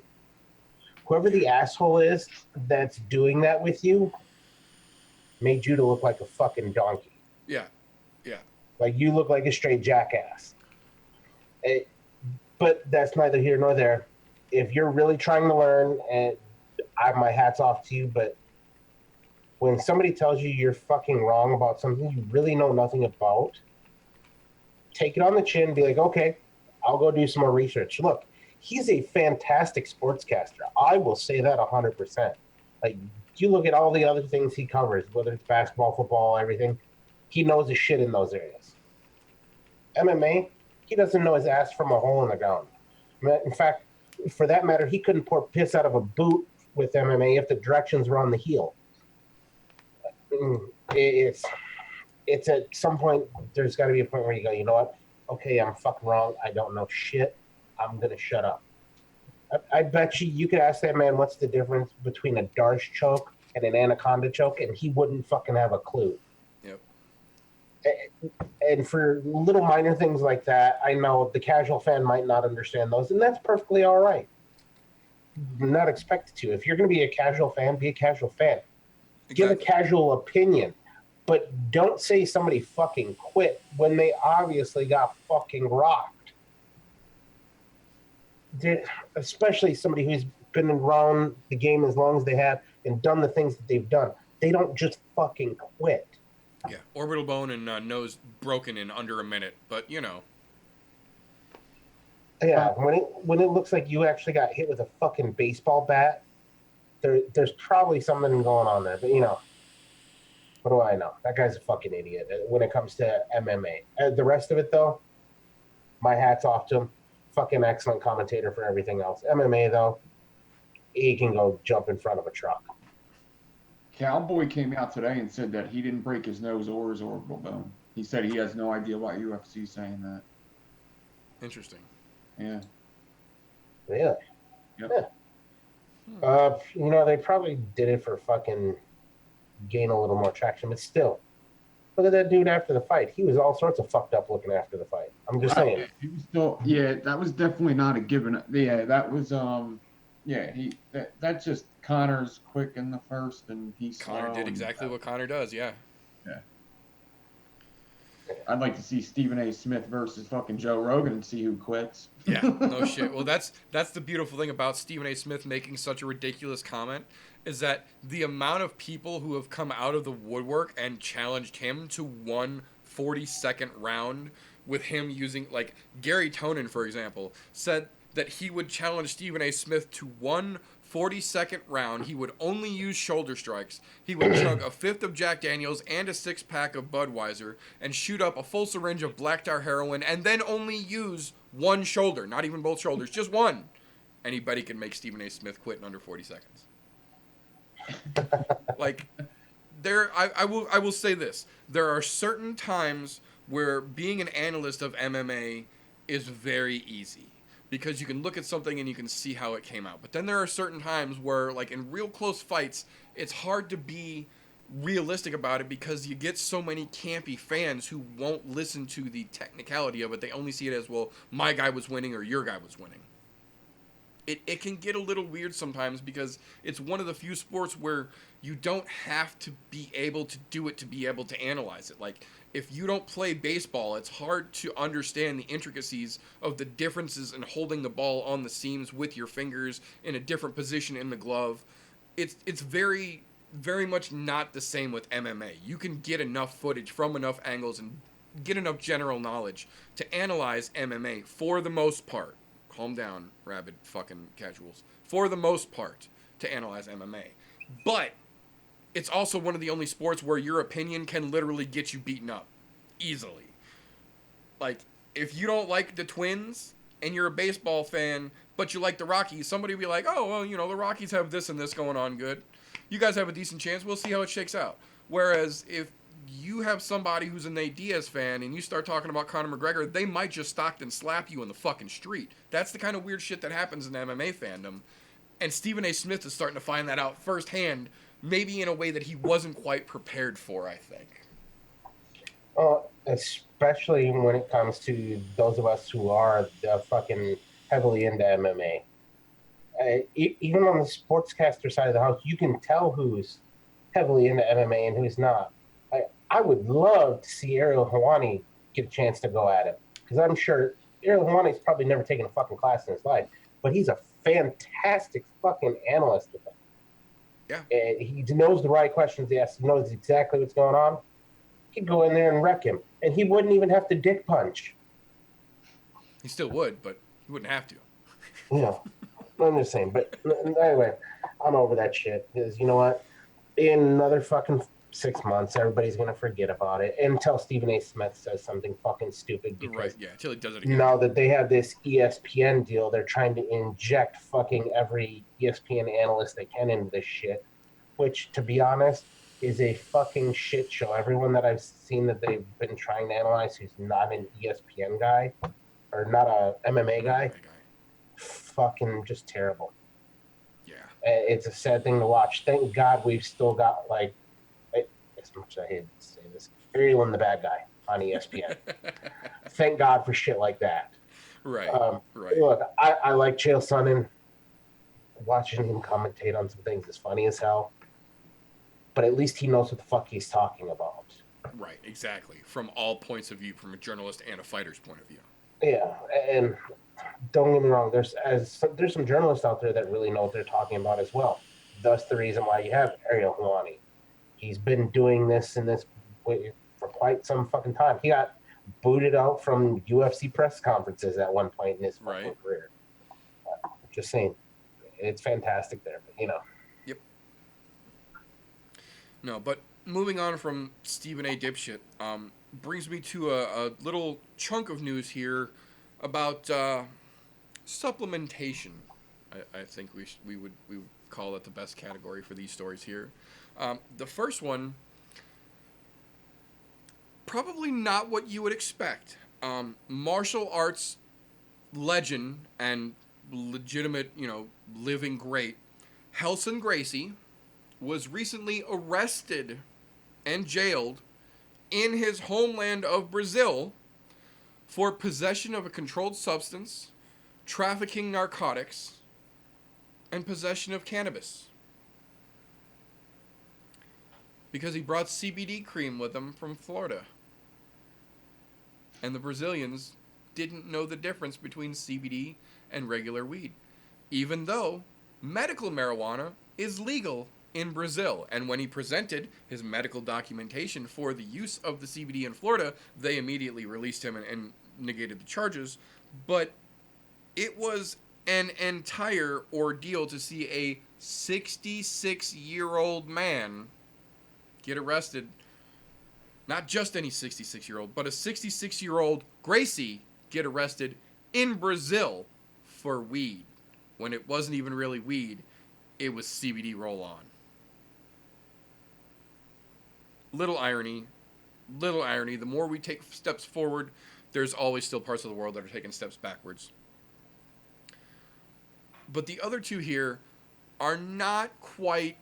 Whoever the asshole is that's doing that with you made you to look like a fucking donkey. Yeah. Yeah. Like you look like a straight jackass. But that's neither here nor there. If you're really trying to learn, and my hat's off to you, but when somebody tells you you're fucking wrong about something you really know nothing about, take it on the chin, be like, okay, I'll go do some more research. Look, he's a fantastic sportscaster. I will say that 100%. Like, you look at all the other things he covers, whether it's basketball, football, everything, he knows his shit in those areas. MMA, he doesn't know his ass from a hole in the ground. In fact, for that matter, he couldn't pour piss out of a boot with MMA if the directions were on the heel. It's at some point, there's got to be a point where you go, you know what? Okay, I'm fucking wrong. I don't know shit. I'm going to shut up. I bet you could ask that man what's the difference between a Darce choke and an anaconda choke, and he wouldn't fucking have a clue. Yep. And for little minor things like that, I know the casual fan might not understand those, and that's perfectly all right. You're not expected to. If you're going to be a casual fan, be a casual fan. Give a casual opinion, but don't say somebody fucking quit when they obviously got fucking rocked. Especially somebody who's been around the game as long as they have and done the things that they've done. They don't just fucking quit. Yeah, orbital bone and nose broken in under a minute, but you know. Yeah, when it looks like you actually got hit with a fucking baseball bat, there's probably something going on there. But you know, what do I know? That guy's a fucking idiot when it comes to MMA. The rest of it, though, my hat's off to him. Fucking excellent commentator for everything else. MMA, though, he can go jump in front of a truck. Cowboy came out today and said that he didn't break his nose or his orbital bone. He said he has no idea why UFC is saying that. Interesting. Yeah. Really? Yep. Yeah. You know, they probably did it for fucking gain a little more traction, but still. Look at that dude after the fight. He was all sorts of fucked up looking after the fight. I'm just saying. He was still, yeah, that was definitely not a given. Yeah, that was that's just Connor's quick in the first, and he's Connor did exactly what Connor does. Yeah. Yeah. I'd like to see Stephen A. Smith versus fucking Joe Rogan and see who quits. Yeah, no shit. Well, that's the beautiful thing about Stephen A. Smith making such a ridiculous comment is that the amount of people who have come out of the woodwork and challenged him to one 40-second round with him using, like, Gary Tonin, for example, said that he would challenge Stephen A. Smith to one 40-second round. He would only use shoulder strikes. He would chug a fifth of Jack Daniels and a six-pack of Budweiser and shoot up a full syringe of black tar heroin and then only use one shoulder, not even both shoulders, just one. And he bet he could make Stephen A. Smith quit in under 40 seconds. Like, I will say this. There are certain times where being an analyst of MMA is very easy, because you can look at something and you can see how it came out. But then there are certain times where, like in real close fights, it's hard to be realistic about it because you get so many campy fans who won't listen to the technicality of it. They only see it as, well, my guy was winning or your guy was winning. It can get a little weird sometimes because it's one of the few sports where you don't have to be able to do it to be able to analyze it. Like, if you don't play baseball, it's hard to understand the intricacies of the differences in holding the ball on the seams with your fingers in a different position in the glove. It's very, very much not the same with MMA. You can get enough footage from enough angles and get enough general knowledge to analyze MMA for the most part. Calm down, rabid fucking casuals. For the most part, to analyze MMA. But it's also one of the only sports where your opinion can literally get you beaten up. Easily. Like, if you don't like the Twins and you're a baseball fan, but you like the Rockies, somebody will be like, oh, well, you know, the Rockies have this and this going on good. You guys have a decent chance. We'll see how it shakes out. Whereas if you have somebody who's a Nate Diaz fan and you start talking about Conor McGregor, they might just Stockton slap you in the fucking street. That's the kind of weird shit that happens in MMA fandom. And Stephen A. Smith is starting to find that out firsthand, maybe in a way that he wasn't quite prepared for, I think. Especially when it comes to those of us who are fucking heavily into MMA. Even on the sportscaster side of the house, you can tell who's heavily into MMA and who's not. I would love to see Ariel Helwani get a chance to go at it, because I'm sure Ariel Helwani's probably never taken a fucking class in his life, but he's a fantastic fucking analyst of it. Yeah. And he knows the right questions to ask. He knows exactly what's going on. He'd go in there and wreck him, and he wouldn't even have to dick punch. He still would, but he wouldn't have to. I'm just saying. But anyway, I'm over that shit, because you know what? In another fucking 6 months, everybody's going to forget about it until Stephen A. Smith says something fucking stupid. Because Right, yeah, until he does it again. now that they have this ESPN deal, they're trying to inject fucking every ESPN analyst they can into this shit, which, to be honest, is a fucking shit show. Everyone that I've seen that they've been trying to analyze who's not an ESPN guy or not a MMA guy, fucking just terrible. Yeah. It's a sad thing to watch. Thank God we've still got, like, as much as I hate to say this, Ariel and the bad guy on ESPN. Thank God for shit like that. Right. Right. Look, I like Chael Sonnen. Watching him commentate on some things is funny as hell. But at least he knows what the fuck he's talking about. Right, exactly. From all points of view, from a journalist and a fighter's point of view. Yeah, and don't get me wrong, there's some journalists out there that really know what they're talking about as well. Thus the reason why you have Ariel Helwani. He's been doing this and this for quite some fucking time. He got booted out from UFC press conferences at one point in his fucking career. Just saying, it's fantastic there, but you know. Yep. No, but moving on from Stephen A. Dipshit, brings me to a little chunk of news here about supplementation. I think we would call that the best category for these stories here. The first one, probably not what you would expect. Martial arts legend and legitimate, living great, Helson Gracie was recently arrested and jailed in his homeland of Brazil for possession of a controlled substance, trafficking narcotics, and possession of cannabis. Because he brought CBD cream with him from Florida. And the Brazilians didn't know the difference between CBD and regular weed, even though medical marijuana is legal in Brazil. And when he presented his medical documentation for the use of the CBD in Florida, they immediately released him and negated the charges. But it was an entire ordeal to see a 66-year-old man get arrested. Not just any 66-year-old, but a 66-year-old Gracie get arrested in Brazil for weed. When it wasn't even really weed, it was CBD roll-on. Little irony. The more we take steps forward, there's always still parts of the world that are taking steps backwards. But the other two here are not quite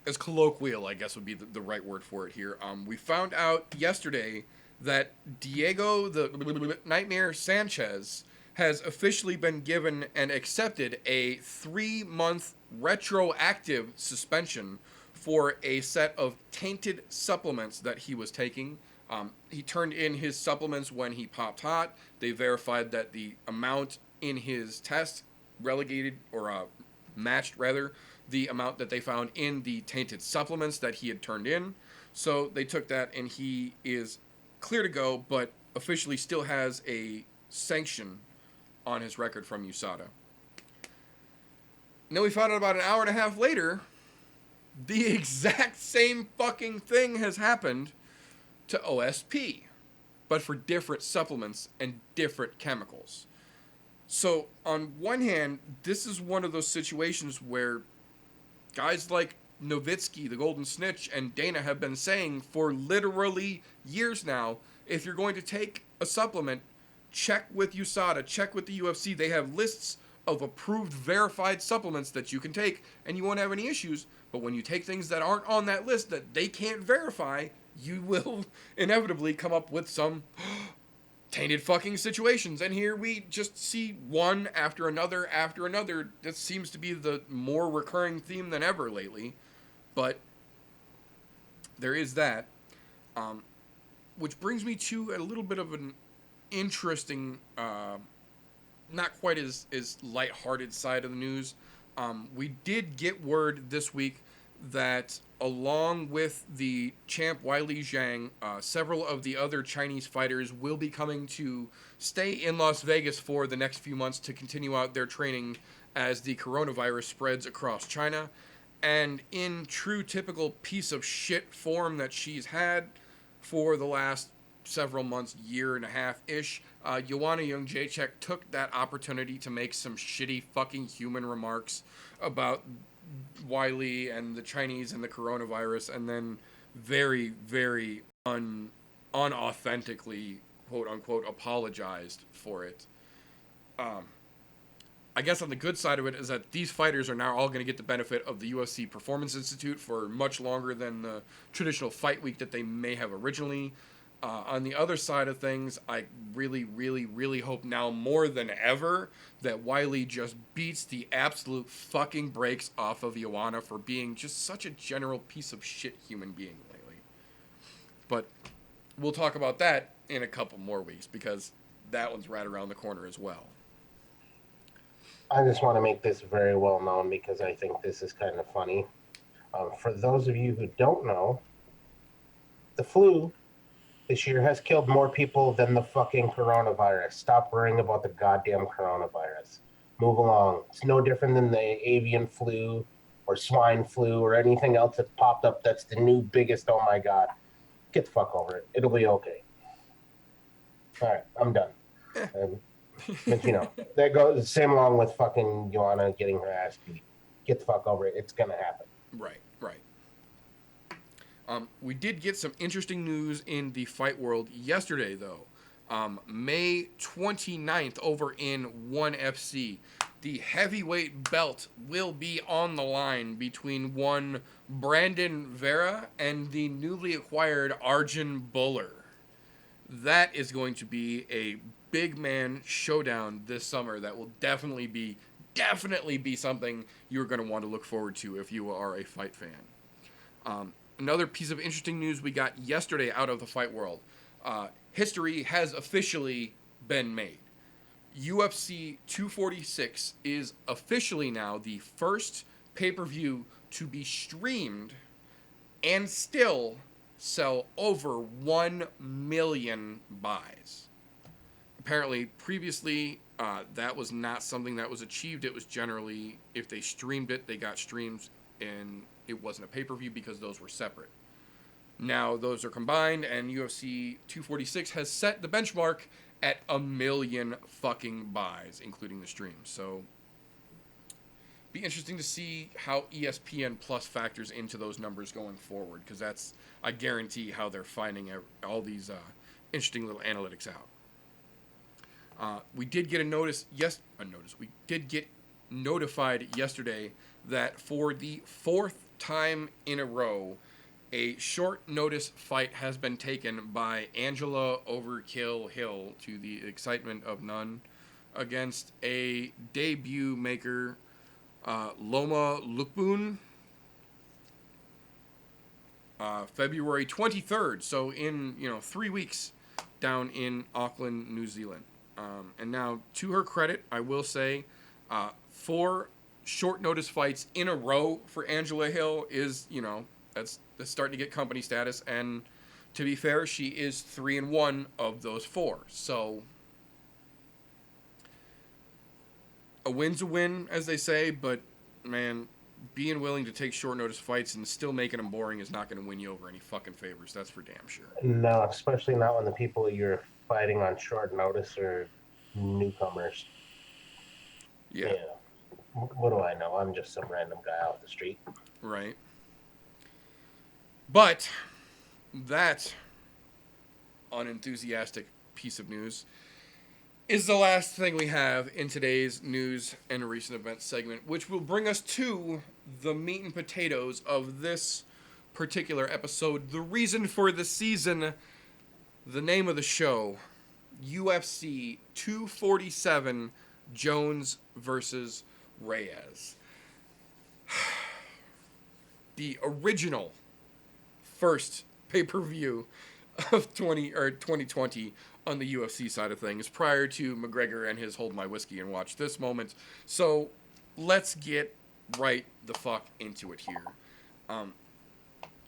as colloquial, I guess would be the right word for it here. We found out yesterday that Diego the Nightmare Sanchez has officially been given and accepted a 3-month retroactive suspension for a set of tainted supplements that he was taking. He turned in his supplements when he popped hot. They verified that the amount in his test matched the amount that they found in the tainted supplements that he had turned in. So they took that and he is clear to go, but officially still has a sanction on his record from USADA. And then we found out about an hour and a half later, the exact same fucking thing has happened to OSP, but for different supplements and different chemicals. So on one hand, this is one of those situations where guys like Nowitzki, the Golden Snitch, and Dana have been saying for literally years now, if you're going to take a supplement, check with USADA, check with the UFC. They have lists of approved, verified supplements that you can take, and you won't have any issues. But when you take things that aren't on that list that they can't verify, you will inevitably come up with some tainted fucking situations. And here we just see one after another after another. That seems to be the more recurring theme than ever lately. But there is that. Which brings me to a little bit of an interesting, not quite as lighthearted side of the news. We did get word this week that along with the champ Weili Zhang, several of the other Chinese fighters will be coming to stay in Las Vegas for the next few months to continue out their training as the coronavirus spreads across China. And in true typical piece of shit form that she's had for the last several months, year and a half-ish, Joanna Jędrzejczyk took that opportunity to make some shitty fucking human remarks about Wiley and the Chinese and the coronavirus, and then very, very unauthentically, quote-unquote, apologized for it. I guess on the good side of it is that these fighters are now all going to get the benefit of the UFC Performance Institute for much longer than the traditional fight week that they may have originally. On the other side of things, I really, really, really hope now more than ever that Wiley just beats the absolute fucking brakes off of Joanna for being just such a general piece of shit human being lately. But we'll talk about that in a couple more weeks because that one's right around the corner as well. I just want to make this very well known because I think this is kind of funny. For those of you who don't know, the flu this year has killed more people than the fucking coronavirus. Stop worrying about the goddamn coronavirus. Move along. It's no different than the avian flu or swine flu or anything else that's popped up that's the new biggest, oh my God. Get the fuck over it. It'll be okay. All right, I'm done. But you know, that goes the same along with fucking Joanna getting her ass beat. Get the fuck over it. It's gonna happen. Right. We did get some interesting news in the fight world yesterday, though. May 29th over in 1FC, the heavyweight belt will be on the line between one Brandon Vera and the newly acquired Arjun Buller. That is going to be a big man showdown this summer that will definitely be something you're going to want to look forward to if you are a fight fan. Another piece of interesting news we got yesterday out of the fight world. History has officially been made. UFC 246 is officially now the first pay-per-view to be streamed and still sell over 1 million buys. Apparently, previously, that was not something that was achieved. It was generally, if they streamed it, they got streams, and it wasn't a pay-per-view because those were separate. Now those are combined, and UFC 246 has set the benchmark at 1 million fucking buys, including the streams. So, be interesting to see how ESPN Plus factors into those numbers going forward, because that's, I guarantee, how they're finding all these interesting little analytics out. We did get we did get notified yesterday that for the fourth time in a row, a short notice fight has been taken by Angela Overkill Hill, to the excitement of none, against a debut maker, Loma Lukbun, February 23rd. So in 3 weeks, down in Auckland, New Zealand. And now, to her credit, I will say, 4 short notice fights in a row for Angela Hill is, that's starting to get company status. And to be fair, she is 3-1 of those 4. So a win's a win, as they say. But man, being willing to take short notice fights and still making them boring is not going to win you over any fucking favors. That's for damn sure. No, especially not when the people you're fighting on short notice are newcomers. Yeah. What do I know? I'm just some random guy off the street. Right. But that unenthusiastic piece of news is the last thing we have in today's news and recent events segment, which will bring us to the meat and potatoes of this particular episode. The reason for the season, the name of the show, UFC 247, Jones versus Reyes. The original first pay-per-view of 2020 on the UFC side of things, prior to McGregor and his hold my whiskey and watch this moment. So let's get right the fuck into it here.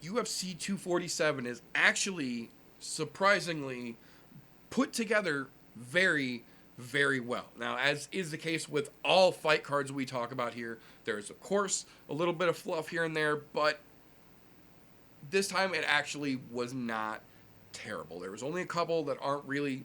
UFC 247 is actually surprisingly put together very, very well. Now, as is the case with all fight cards we talk about here, there's of course a little bit of fluff here and there, but this time it actually was not terrible. There was only a couple that aren't really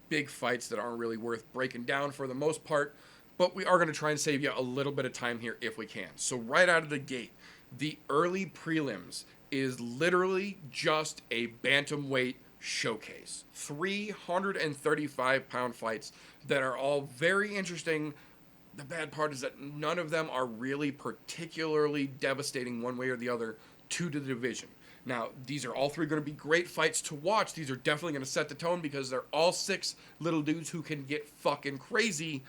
big fights, that aren't really worth breaking down for the most part, but we are going to try and save you a little bit of time here if we can. So right out of the gate, the early prelims is literally just a bantamweight showcase. 335-pound fights that are all very interesting. The bad part is that none of them are really particularly devastating one way or the other to the division. Now, these are all three going to be great fights to watch. These are definitely going to set the tone because they're all six little dudes who can get fucking crazy.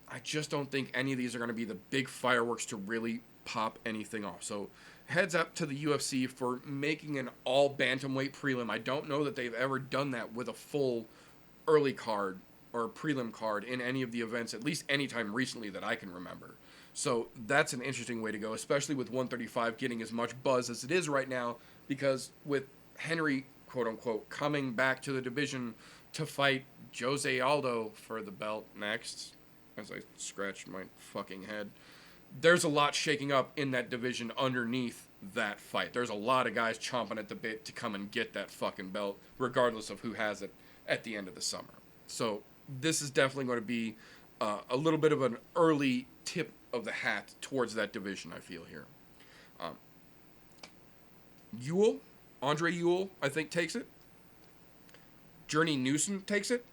I just don't think any of these are going to be the big fireworks to really pop anything off. So heads up to the UFC for making an all bantamweight prelim. I don't know that they've ever done that with a full early card or prelim card in any of the events, at least anytime recently that I can remember. So that's an interesting way to go, especially with 135 getting as much buzz as it is right now, because with Henry, quote unquote, coming back to the division to fight Jose Aldo for the belt next, as I scratch my fucking head, there's a lot shaking up in that division underneath that fight. There's a lot of guys chomping at the bit to come and get that fucking belt, regardless of who has it at the end of the summer. So this is definitely going to be a little bit of an early tip of the hat towards that division, I feel here. Andre Ewell, I think, takes it. Journey Newson takes it.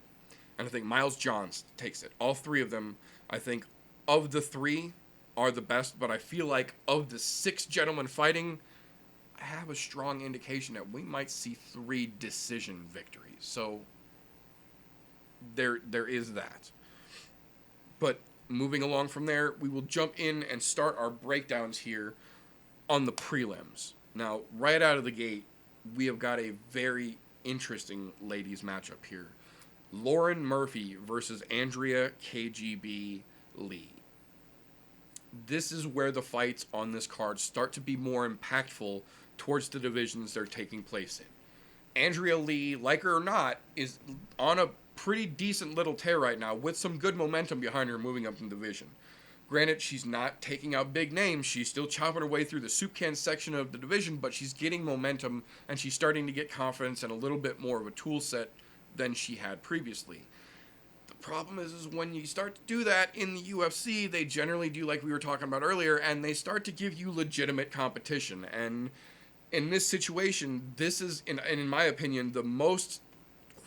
And I think Miles Johns takes it. All three of them, I think, of the three, are the best. But I feel like of the six gentlemen fighting, I have a strong indication that we might see 3 decision victories. So there is that. But moving along from there, we will jump in and start our breakdowns here on the prelims. Now, right out of the gate, we have got a very interesting ladies matchup here. Lauren Murphy versus Andrea KGB Lee. This is where the fights on this card start to be more impactful towards the divisions they're taking place in. Andrea Lee, like her or not, is on a pretty decent little tear right now with some good momentum behind her moving up in the division. Granted, she's not taking out big names. She's still chopping her way through the soup can section of the division, but she's getting momentum and she's starting to get confidence and a little bit more of a tool set than she had previously. The problem is when you start to do that in the UFC, they generally do like we were talking about earlier, and they start to give you legitimate competition. And in this situation, this is, in my opinion, the most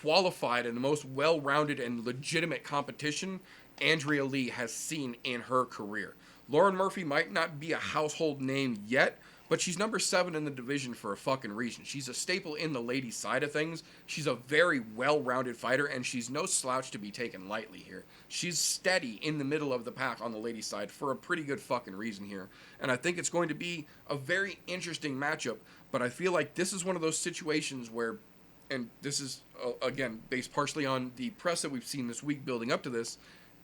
qualified and the most well-rounded and legitimate competition Andrea Lee has seen in her career. Lauren Murphy might not be a household name yet, but she's number 7 in the division for a fucking reason. She's a staple in the ladies' side of things. She's a very well-rounded fighter, and she's no slouch to be taken lightly here. She's steady in the middle of the pack on the ladies' side for a pretty good fucking reason here. And I think it's going to be a very interesting matchup, but I feel like this is one of those situations where, and this is, again, based partially on the press that we've seen this week building up to this,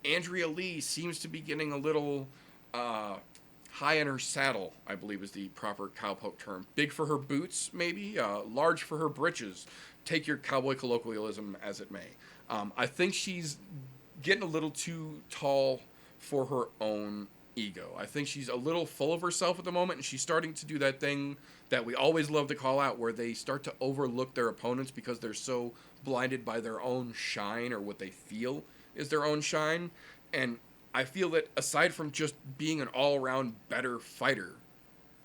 Andrea Lee seems to be getting a little high in her saddle, I believe is the proper cowpoke term. Big for her boots, maybe. Large for her britches. Take your cowboy colloquialism as it may. I think she's getting a little too tall for her own ego. I think she's a little full of herself at the moment, and she's starting to do that thing that we always love to call out, where they start to overlook their opponents because they're so blinded by their own shine, or what they feel is their own shine. And I feel that aside from just being an all-around better fighter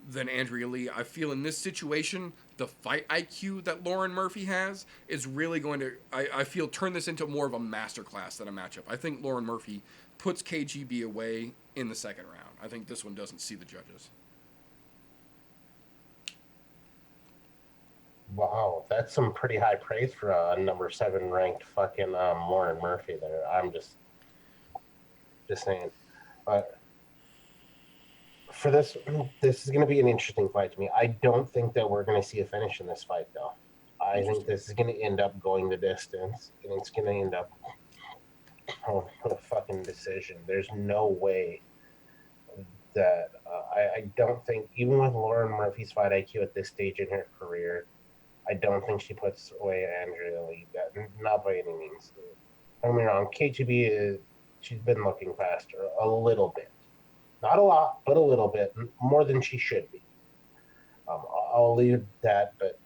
than Andrea Lee. I feel in this situation, the fight IQ that Lauren Murphy has is really going to, I feel, turn this into more of a masterclass than a matchup. I think Lauren Murphy puts KGB away in the second round. I think this one doesn't see the judges. Wow, that's some pretty high praise for a number 7 ranked fucking Lauren Murphy there. I'm just saying. But for this is going to be an interesting fight to me. I don't think that we're going to see a finish in this fight, though. I think this is going to end up going the distance, and it's going to end up a fucking decision. There's no way that I don't think, even with Lauren Murphy's fight IQ at this stage in her career, I don't think she puts away Andrea Lee. Not by any means. Don't get me wrong, KGB she's been looking past her a little bit. Not a lot, but a little bit. More than she should be. I'll leave that, but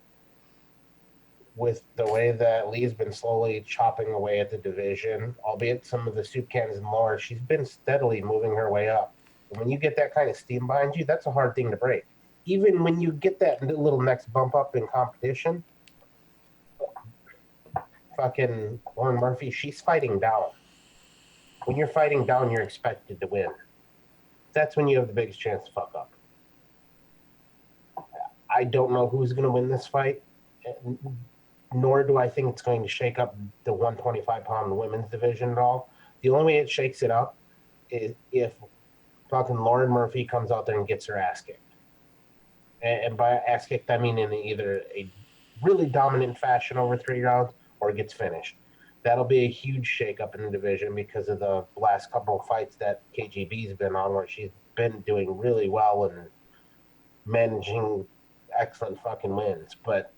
with the way that Lee's been slowly chopping away at the division, albeit some of the soup cans and lower, she's been steadily moving her way up. And when you get that kind of steam behind you, that's a hard thing to break. Even when you get that little next bump up in competition, fucking Lauren Murphy, she's fighting down. When you're fighting down, you're expected to win. That's when you have the biggest chance to fuck up. I don't know who's going to win this fight, nor do I think it's going to shake up the 125-pound women's division at all. The only way it shakes it up is if fucking Lauren Murphy comes out there and gets her ass kicked. And by ass kicked, I mean in either a really dominant fashion over 3 rounds or gets finished. That'll be a huge shakeup in the division because of the last couple of fights that KGB's been on, where she's been doing really well and managing excellent fucking wins. But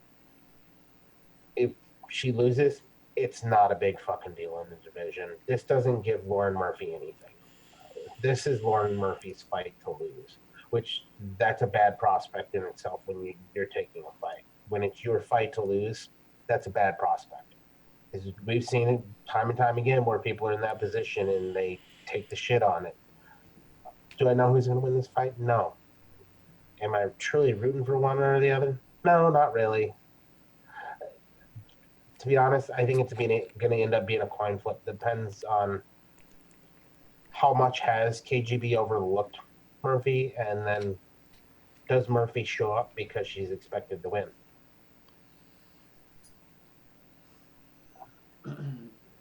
if she loses, it's not a big fucking deal in the division. This doesn't give Lauren Murphy anything. This is Lauren Murphy's fight to lose, which that's a bad prospect in itself when you're taking a fight. When it's your fight to lose, that's a bad prospect. We've seen it time and time again where people are in that position and they take the shit on it. Do I know who's going to win this fight? No. Am I truly rooting for one or the other? No, not really. To be honest, I think it's going to end up being a coin flip. Depends on how much has KGB overlooked Murphy, and then does Murphy show up because she's expected to win?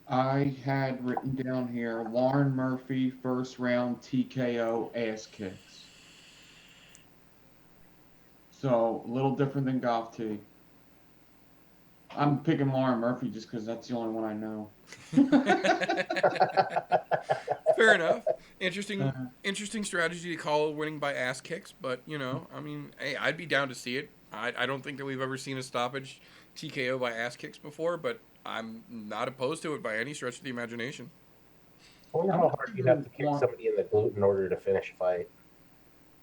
I had written down here Lauren Murphy first round TKO ass kicks. So a little different than Golf T. I'm picking Lauren Murphy just because that's the only one I know. Fair enough. Interesting strategy to call winning by ass kicks, but I mean, hey, I'd be down to see it. I don't think that we've ever seen a stoppage TKO by ass kicks before, but I'm not opposed to it by any stretch of the imagination. I wonder how hard you'd have to kick somebody in the glute in order to finish a fight.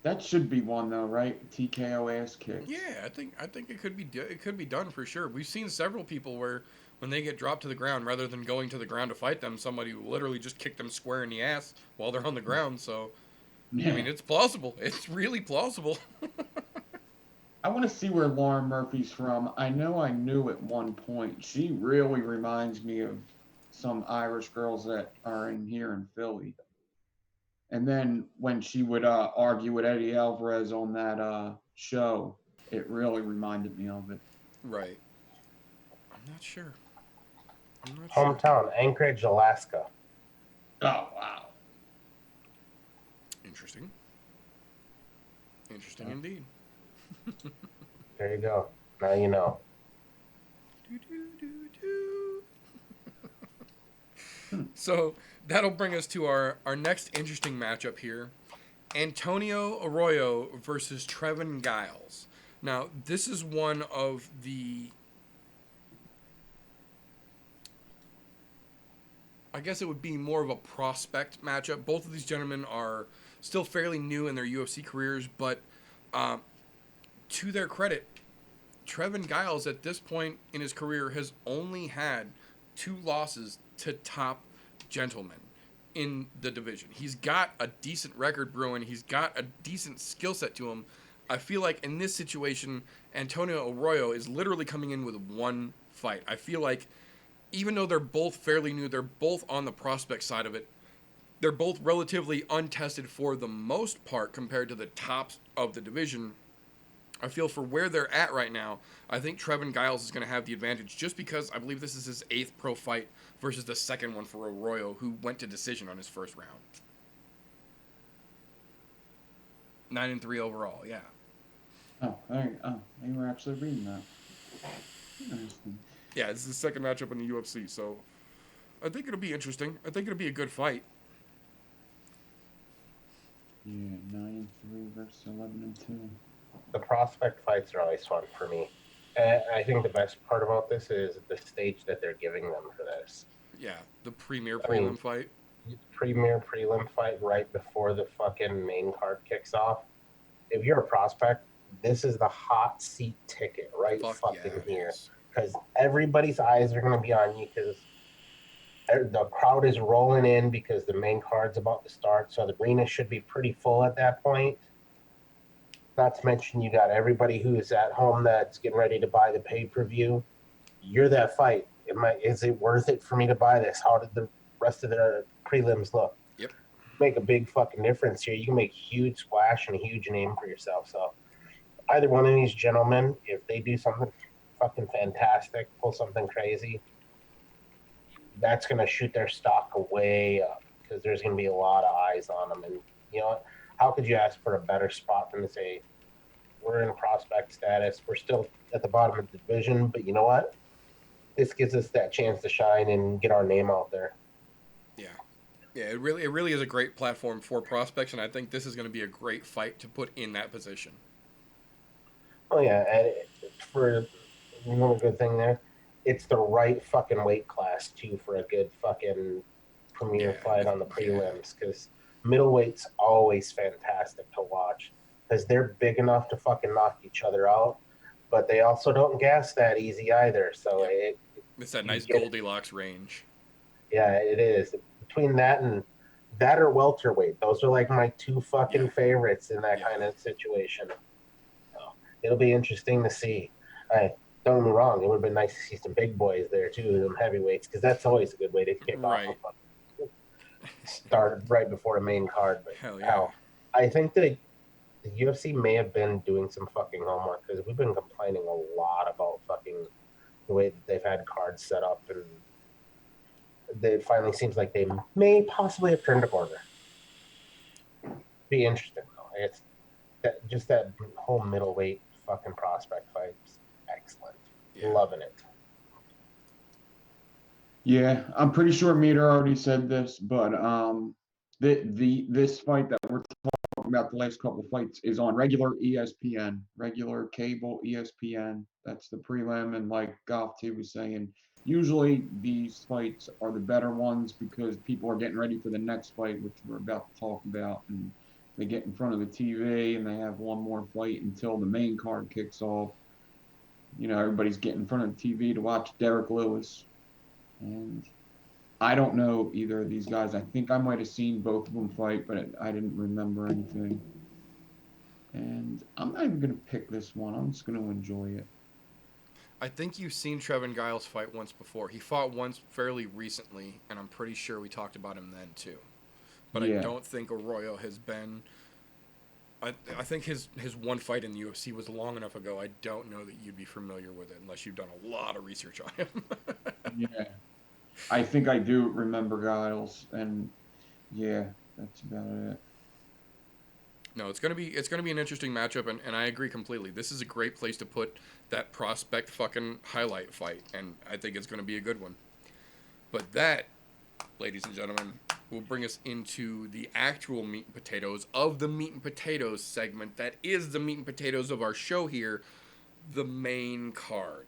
That should be one though, right? TKO ass kick. Yeah, I think it could be done for sure. We've seen several people where when they get dropped to the ground, rather than going to the ground to fight them, somebody literally just kicked them square in the ass while they're on the ground. So, yeah. I mean, it's plausible. It's really plausible. I want to see where Lauren Murphy's from. I know I knew at one point. She really reminds me of some Irish girls that are in here in Philly. And then when she would argue with Eddie Alvarez on that show, it really reminded me of it. Right. I'm not sure. Hometown, Anchorage, Alaska. Oh, wow. Interesting indeed. There you go. Now you know. So that'll bring us to our next interesting matchup here. Antonio Arroyo versus Trevin Giles. Now, this is one of the... I guess it would be more of a prospect matchup. Both of these gentlemen are still fairly new in their UFC careers, but to their credit, Trevin Giles at this point in his career has only had 2 losses to top gentlemen in the division. He's got a decent record brewing. He's got a decent skill set to him. I feel like in this situation, Antonio Arroyo is literally coming in with one fight. I feel like even though they're both fairly new, they're both on the prospect side of it. They're both relatively untested for the most part compared to the tops of the division. I feel for where they're at right now, I think Trevin Giles is going to have the advantage just because I believe this is his 8th pro fight versus the second one for Arroyo, who went to decision on his first round. 9-3 overall, yeah. Oh, they were actually reading that. Interesting. Yeah, it's the second matchup in the UFC, so I think it'll be interesting. I think it'll be a good fight. Yeah, 9-3 versus 11-2. The prospect fights are always fun for me. And I think the best part about this is the stage that they're giving them for this. Yeah, the premier I mean, prelim fight. Premier prelim fight right before the fucking main card kicks off. If you're a prospect, this is the hot seat ticket right Fuck fucking yeah, it here. is. Because everybody's eyes are going to be on you because the crowd is rolling in because the main card's about to start. So the arena should be pretty full at that point. Not to mention you got everybody who is at home that's getting ready to buy the pay-per-view. You're that fight. Is it worth it for me to buy this? How did the rest of the prelims look? Yep. Make a big fucking difference here. You can make a huge splash and a huge name for yourself. So either one of these gentlemen, if they do something fucking fantastic, pull something crazy, that's going to shoot their stock way up because there's going to be a lot of eyes on them. And you know what? How could you ask for a better spot than to say, we're in prospect status. We're still at the bottom of the division, but you know what? This gives us that chance to shine and get our name out there. Yeah. Yeah, it really is a great platform for prospects, and I think this is going to be a great fight to put in that position. Oh yeah, and for another good thing there, it's the right fucking weight class too for a good fucking premier fight on the prelims because middleweight's always fantastic to watch because they're big enough to fucking knock each other out, but they also don't gas that easy either. So it's that nice Goldilocks range. Yeah, it is. Between that and that or welterweight, those are like my two fucking favorites in that kind of situation. So it'll be interesting to see. Don't get me wrong, it would have been nice to see some big boys there too, some heavyweights, because that's always a good way to kick off a start right before the main card. But hell, I think that the UFC may have been doing some fucking homework because we've been complaining a lot about fucking the way that they've had cards set up, and it finally seems like they may possibly have turned a corner. Be interesting though. It's just that whole middleweight fucking prospect fight's excellent. Loving it. Yeah, I'm pretty sure Meter already said this, but this fight that we're talking about, the last couple of fights, is on regular ESPN, regular cable ESPN. That's the prelim, and like Golf T was saying, usually these fights are the better ones because people are getting ready for the next fight, which we're about to talk about, and they get in front of the TV and they have one more fight until the main card kicks off. You know, everybody's getting in front of the TV to watch Derek Lewis. And I don't know either of these guys. I think I might have seen both of them fight, but I didn't remember anything. And I'm not even going to pick this one. I'm just going to enjoy it. I think you've seen Trevin Giles fight once before. He fought once fairly recently, and I'm pretty sure we talked about him then too. But I don't think Arroyo has been... I think his one fight in the UFC was long enough ago. I don't know that you'd be familiar with it unless you've done a lot of research on him. Yeah. I think I do remember Giles, and yeah, that's about it. No, it's gonna be an interesting matchup, and I agree completely. This is a great place to put that prospect fucking highlight fight, and I think it's gonna be a good one. But that, ladies and gentlemen, will bring us into the actual meat and potatoes of the meat and potatoes segment. That is the meat and potatoes of our show here, the main card.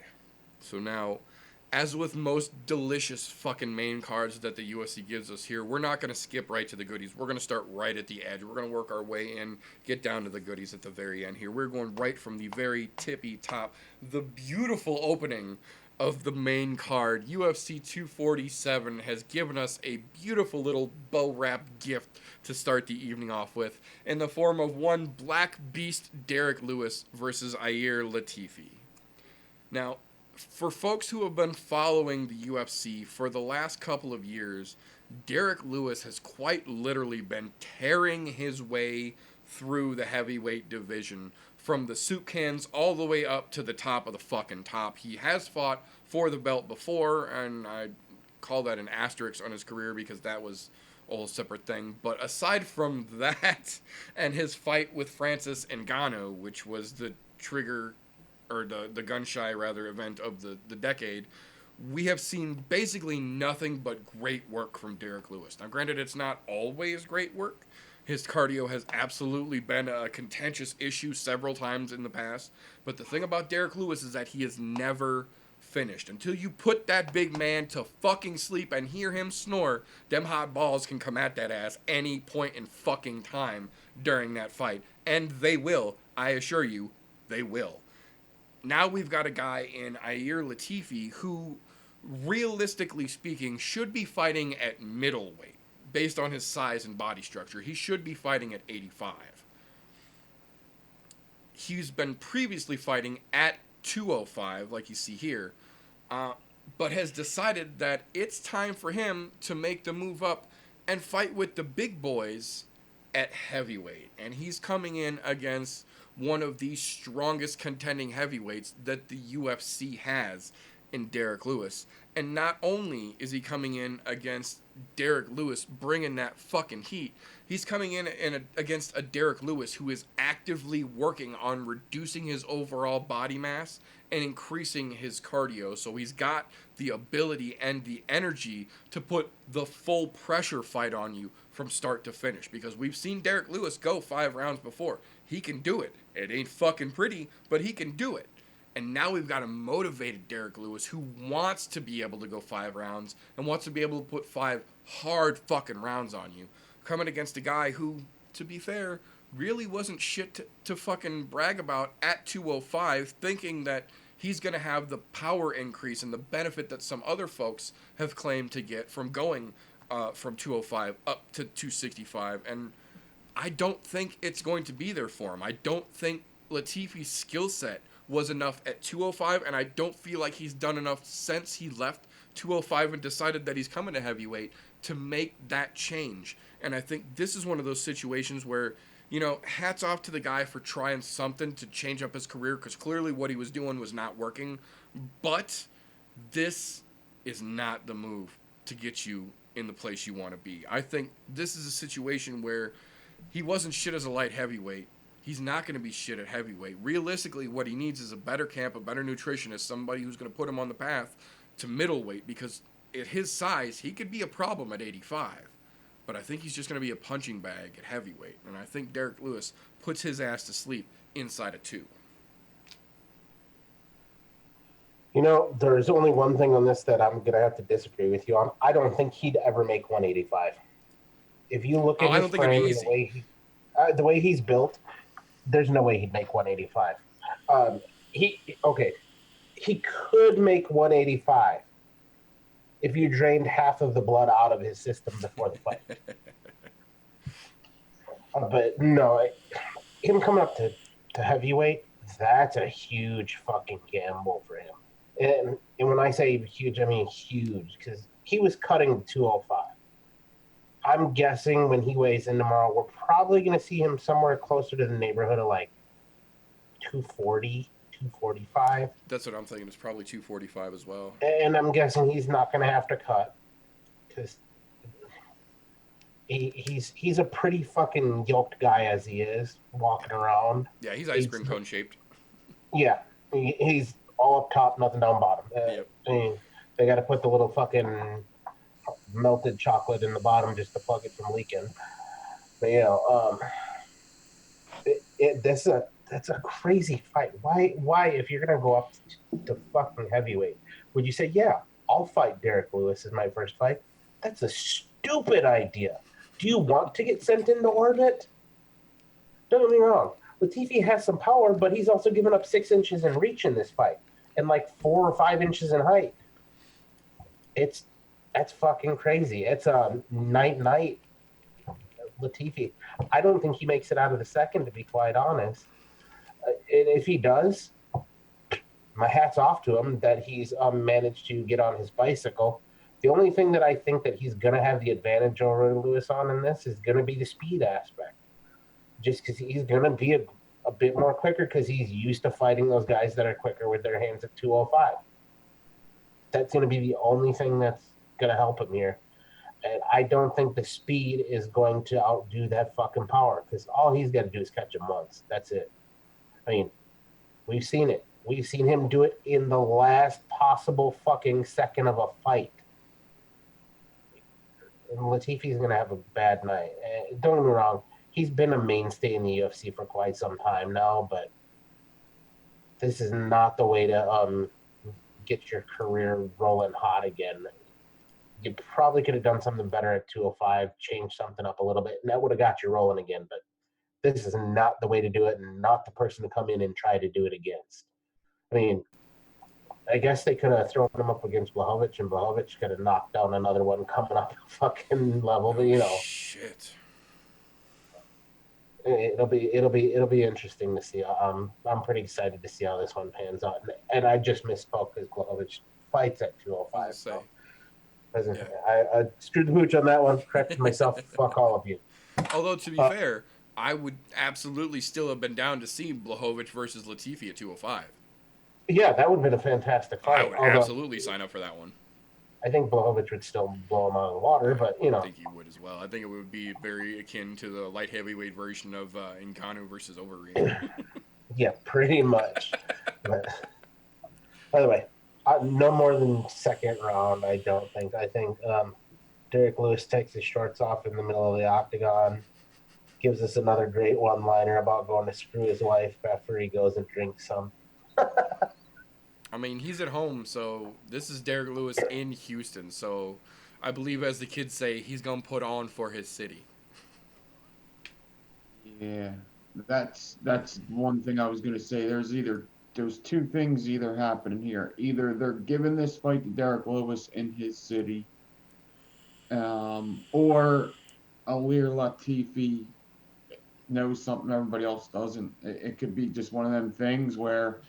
So now, as with most delicious fucking main cards that the UFC gives us here, we're not going to skip right to the goodies. We're going to start right at the edge. We're going to work our way in, get down to the goodies at the very end here. We're going right from the very tippy top, the beautiful opening of the main card, UFC 247 has given us a beautiful little bow wrap gift to start the evening off with in the form of one Black Beast Derek Lewis versus Ilir Latifi. Now, for folks who have been following the UFC for the last couple of years, Derek Lewis has quite literally been tearing his way through the heavyweight division from the soup cans all the way up to the top of the fucking top. He has fought for the belt before, and I call that an asterisk on his career because that was a whole separate thing. But aside from that and his fight with Francis Ngannou, which was the trigger or the gun shy rather event of the decade, we have seen basically nothing but great work from Derek Lewis. Now, granted, it's not always great work. His cardio has absolutely been a contentious issue several times in the past. But the thing about Derek Lewis is that he is never finished. Until you put that big man to fucking sleep and hear him snore, them hot balls can come at that ass any point in fucking time during that fight. And they will. I assure you, they will. Now we've got a guy in Ilir Latifi who, realistically speaking, should be fighting at middleweight. Based on his size and body structure, he should be fighting at 85. He's been previously fighting at 205, like you see here, but has decided that it's time for him to make the move up and fight with the big boys at heavyweight. And he's coming in against one of the strongest contending heavyweights that the UFC has in Derek Lewis. And not only is he coming in against Derek Lewis bringing that fucking heat, he's coming in against a Derek Lewis who is actively working on reducing his overall body mass and increasing his cardio. So he's got the ability and the energy to put the full pressure fight on you from start to finish. Because we've seen Derek Lewis go 5 rounds before. He can do it. It ain't fucking pretty, but he can do it. And now we've got a motivated Derek Lewis who wants to be able to go 5 rounds and wants to be able to put 5 hard fucking rounds on you. Coming against a guy who, to be fair, really wasn't shit to fucking brag about at 205, thinking that he's going to have the power increase and the benefit that some other folks have claimed to get from going from 205 up to 265. And I don't think it's going to be there for him. I don't think Latifi's skill set was enough at 205, and I don't feel like he's done enough since he left 205 and decided that he's coming to heavyweight to make that change. And I think this is one of those situations where, you know, hats off to the guy for trying something to change up his career, because clearly what he was doing was not working. But this is not the move to get you in the place you want to be. I think this is a situation where he wasn't shit as a light heavyweight. He's not going to be shit at heavyweight. Realistically, what he needs is a better camp, a better nutritionist, somebody who's going to put him on the path to middleweight, because at his size, he could be a problem at 85. But I think he's just going to be a punching bag at heavyweight. And I think Derek Lewis puts his ass to sleep inside of 2. You know, there's only one thing on this that I'm going to have to disagree with you on. I don't think he'd ever make 185. If you look at his frame, the way he's built, there's no way he'd make 185. He could make 185 if you drained half of the blood out of his system before the fight. But no, him coming up to heavyweight, that's a huge fucking gamble for him. And when I say huge, I mean huge, because he was cutting 205. I'm guessing when he weighs in tomorrow, we're probably going to see him somewhere closer to the neighborhood of like 240, 245. That's what I'm thinking. It's probably 245 as well. And I'm guessing he's not going to have to cut, because he's a pretty fucking yoked guy as he is, walking around. Yeah, he's ice cream cone shaped. Yeah, he's all up top, nothing down bottom. Yep. I mean, they got to put the little fucking melted chocolate in the bottom just to plug it from leaking. But that's a crazy fight. Why if you're gonna go up to fucking heavyweight, would you say, yeah, I'll fight Derek Lewis as my first fight? That's a stupid idea. Do you want to get sent into orbit? Don't get me wrong. Latifi has some power, but he's also given up 6 inches in reach in this fight. and like 4 or 5 inches in height. That's fucking crazy. It's a night Latifi. I don't think he makes it out of the second, to be quite honest. And if he does, my hat's off to him that he's managed to get on his bicycle. The only thing that I think that he's going to have the advantage over Lewis on in this is going to be the speed aspect. Just because he's going to be a bit more quicker because he's used to fighting those guys that are quicker with their hands at 205. That's going to be the only thing that's going to help him here. And I don't think the speed is going to outdo that fucking power because all he's got to do is catch him once. That's it. I mean, we've seen it. We've seen him do it in the last possible fucking second of a fight. And Latifi's going to have a bad night. Don't get me wrong. He's been a mainstay in the UFC for quite some time now, but this is not the way to get your career rolling hot again. You probably could have done something better at 205, changed something up a little bit, and that would have got you rolling again. But this is not the way to do it, and not the person to come in and try to do it against. I mean, I guess they could have thrown him up against Blachowicz, and Blachowicz could have knocked down another one coming up fucking level. But Shit. It'll be interesting to see. I'm pretty excited to see how this one pans out. And I just misspoke because Blachowicz fights at 205. So I screwed the hooch on that one. Corrected myself. Fuck all of you. Although to be fair, I would absolutely still have been down to see Blachowicz versus Latifi at 205. Yeah, that would have been a fantastic fight. I would absolutely sign up for that one. I think Blachowicz would still blow him out of the water, but I think he would as well. I think it would be very akin to the light heavyweight version of Ngannou versus Overeem. Yeah, pretty much. But, by the way, no more than second round, I don't think. I think Derek Lewis takes his shorts off in the middle of the octagon, gives us another great one-liner about going to screw his wife after he goes and drinks some. I mean, he's at home, so this is Derek Lewis in Houston. So I believe, as the kids say, he's going to put on for his city. Yeah, that's one thing I was going to say. There's two things either happening here. Either they're giving this fight to Derek Lewis in his city, or Alir Latifi knows something everybody else doesn't. It could be just one of them things where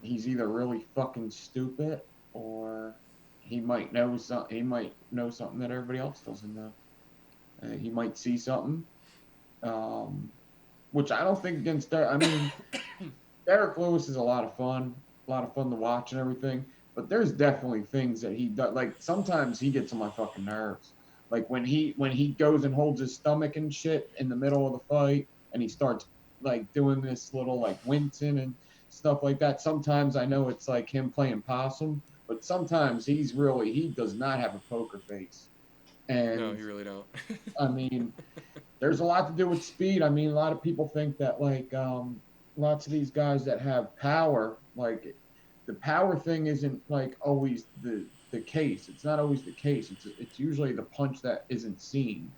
he's either really fucking stupid or he might know something. He might know something that everybody else doesn't know. He might see something, which I don't think against Derek. I mean, Derek Lewis is a lot of fun to watch and everything. But there's definitely things that he does. Like sometimes he gets on my fucking nerves. Like when he goes and holds his stomach and shit in the middle of the fight, and he starts like doing this little like wincing and stuff like that. Sometimes I know it's like him playing possum, but sometimes he does not have a poker face. And No, you really don't. I mean, there's a lot to do with speed. I mean, a lot of people think that like lots of these guys that have power, like the power thing isn't like always the case. It's not always the case. It's usually the punch that isn't seen.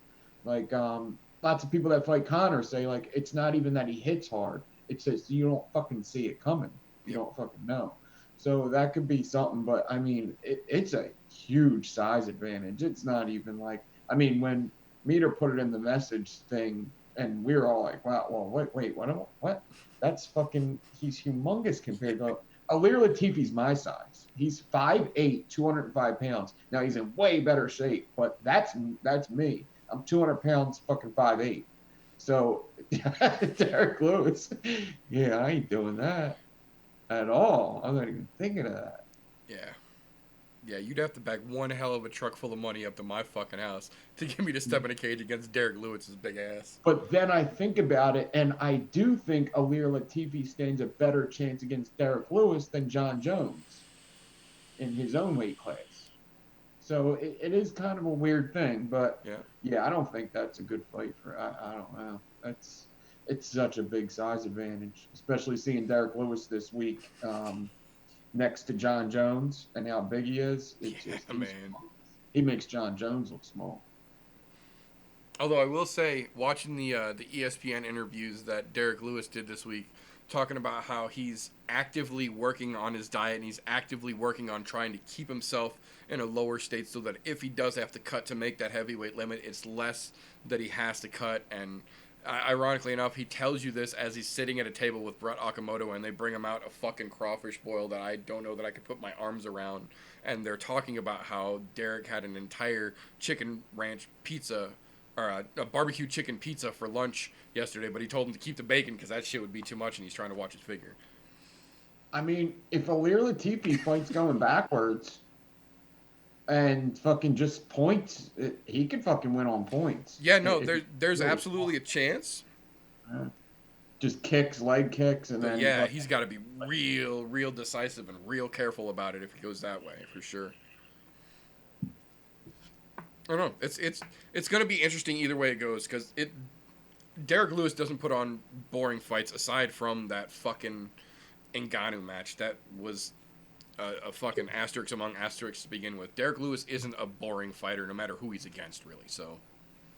Like lots of people that fight Conor say like it's not even that he hits hard. It's just you don't fucking see it coming. You don't fucking know. So that could be something, but I mean, it's a huge size advantage. It's not even like, I mean, when Meter put it in the message thing, and we were all like, wow, well, wait, what? That's fucking, he's humongous compared to, Alir Latifi's my size. He's 5'8", 205 pounds. Now he's in way better shape, but that's me. I'm 200 pounds, fucking 5'8". So, Derek Lewis, yeah, I ain't doing that at all. I'm not even thinking of that. Yeah, you'd have to back one hell of a truck full of money up to my fucking house to get me to step in a cage against Derek Lewis's big ass. But then I think about it, and I do think Alir Latifi stands a better chance against Derek Lewis than John Jones in his own weight class. So it is kind of a weird thing, but yeah, I don't think that's a good fight for. I don't know. It's such a big size advantage, especially seeing Derek Lewis this week next to John Jones and how big he is. He makes John Jones look small. Although I will say, watching the ESPN interviews that Derek Lewis did this week, talking about how he's actively working on his diet and he's actively working on trying to keep himself in a lower state so that if he does have to cut to make that heavyweight limit, it's less that he has to cut. And ironically enough, he tells you this as he's sitting at a table with Brett Okamoto and they bring him out a fucking crawfish boil that I don't know that I could put my arms around. And they're talking about how Derek had an entire chicken ranch pizza or a barbecue chicken pizza for lunch yesterday, but he told him to keep the bacon because that shit would be too much and he's trying to watch his figure. I mean, if Ilir Latifi fights going backwards and fucking just points, he could fucking win on points. Yeah, no, there's absolutely a chance. Just kicks, leg kicks, and But then yeah, he's got to be real decisive and real careful about it if he goes that way, for sure. I don't know. It's going to be interesting either way it goes because Derek Lewis doesn't put on boring fights aside from that fucking Ngannou match. That was a fucking asterisk among asterisks to begin with. Derek Lewis isn't a boring fighter no matter who he's against, really. So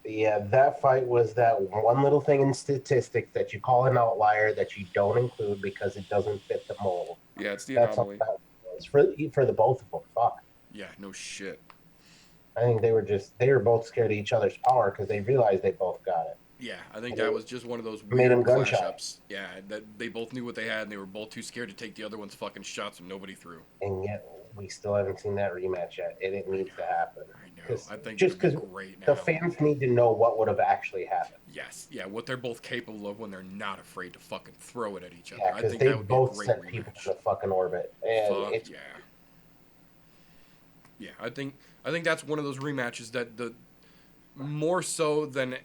Yeah, that fight was that one little thing in statistics that you call an outlier that you don't include because it doesn't fit the mold. yeah, it's the That's all anomaly. that was for the both of them. Fuck. Yeah, no shit. I think they were both scared of each other's power because they realized they both got it. Yeah, I think that was just one of those Made weird him gun clash shy. ups. Yeah, that they both knew what they had and they were both too scared to take the other one's fucking shots and nobody threw. And yet we still haven't seen that rematch yet, and it needs to happen. I know. I think just it's because great now. the fans need to know what would have actually happened. Yes, yeah, what they're both capable of when they're not afraid to fucking throw it at each other. Yeah, I because think they that would both be a sent great people to rematch. the fucking orbit, and Fuck it's yeah. Yeah, I think that's one of those rematches that the more so than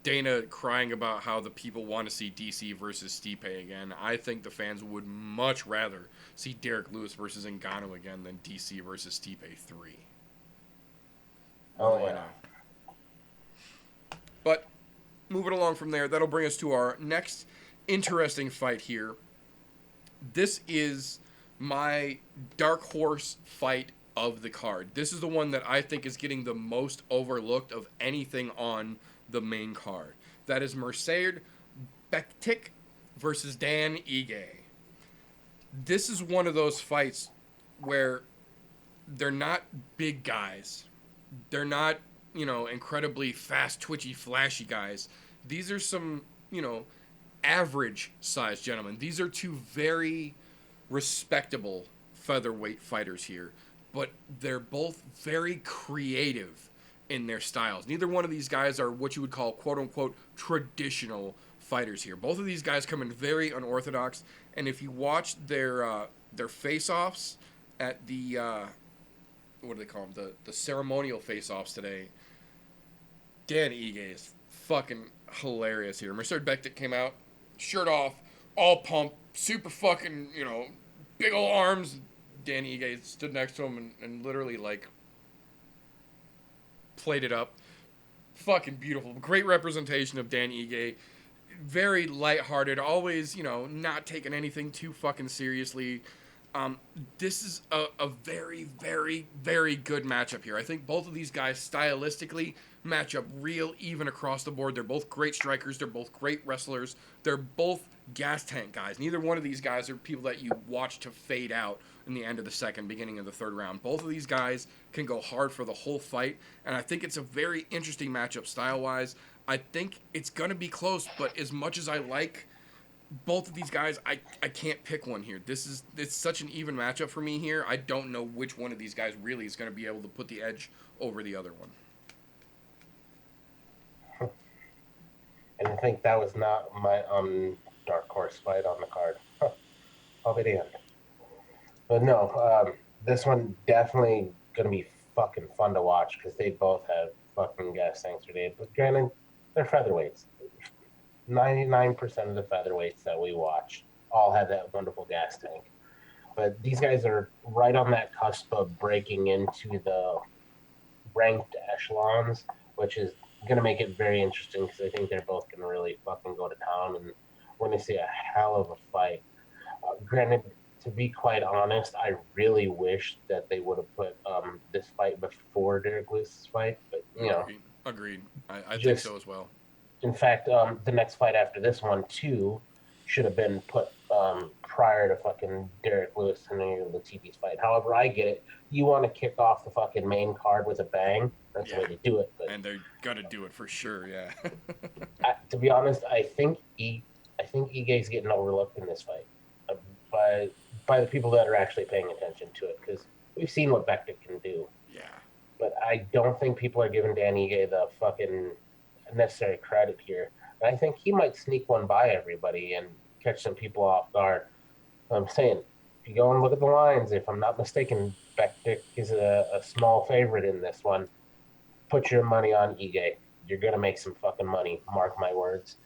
Dana crying about how the people want to see DC versus Stipe again. I think the fans would much rather see Derek Lewis versus Ngannou again than DC versus Stipe 3. Oh, You yeah. know. But moving along from there, that'll bring us to our next interesting fight here. This is my dark horse fight of the card. This is the one that I think is getting the most overlooked of anything on the main card. That is Mercedes Bektik versus Dan Ige. This is one of those fights where they're not big guys. They're not, incredibly fast, twitchy, flashy guys. These are some, average sized gentlemen. These are two very respectable featherweight fighters here, but they're both very creative in their styles. Neither one of these guys are what you would call quote unquote traditional fighters here. Both of these guys come in very unorthodox, and if you watch their face-offs at the what do they call them? The ceremonial face-offs today, Dan Ige is fucking hilarious here. Mercedes Bektik came out, shirt off, all pumped, super fucking, big ol' arms. Dan Ige stood next to him and literally, played it up. Fucking beautiful. Great representation of Dan Ige. Very lighthearted, always, not taking anything too fucking seriously. This is a very, very, very good matchup here. I think both of these guys stylistically match up real even across the board. They're both great strikers. They're both great wrestlers. They're both gas tank guys. Neither one of these guys are people that you watch to fade out in the end of the second, beginning of the third round. Both of these guys can go hard for the whole fight, and I think it's a very interesting matchup style-wise. I think it's going to be close, but as much as I like both of these guys, I can't pick one here. It's such an even matchup for me here. I don't know which one of these guys really is going to be able to put the edge over the other one. And I think that was not my dark horse fight on the card. I'll be damned. But no, this one definitely gonna be fucking fun to watch because they both have fucking gas tanks today. But granted, they're featherweights. 99% of the featherweights that we watch all have that wonderful gas tank. But these guys are right on that cusp of breaking into the ranked echelons, which is going to make it very interesting because I think they're both going to really fucking go to town and we're going to see a hell of a fight. Granted, to be quite honest, I really wish that they would have put this fight before Derek Lewis's fight, but Agreed. I think Just- so as well. in fact, the next fight after this one too should have been put prior to fucking Derek Lewis and any of the TV's fight. However, I get it. You want to kick off the fucking main card with a bang. That's the Yeah. way to do it. But And they're gonna do it for sure. Yeah. to be honest, I think Ige's getting overlooked in this fight uh, by by the people that are actually paying attention to it because we've seen what Bektik can do. Yeah. But I don't think people are giving Dan Ige the fucking necessary credit here. And I think he might sneak one by everybody and catch some people off guard. I'm saying, if you go and look at the lines, if I'm not mistaken, Bektik is a small favorite in this one. Put your money on Ige. You're going to make some fucking money. Mark my words.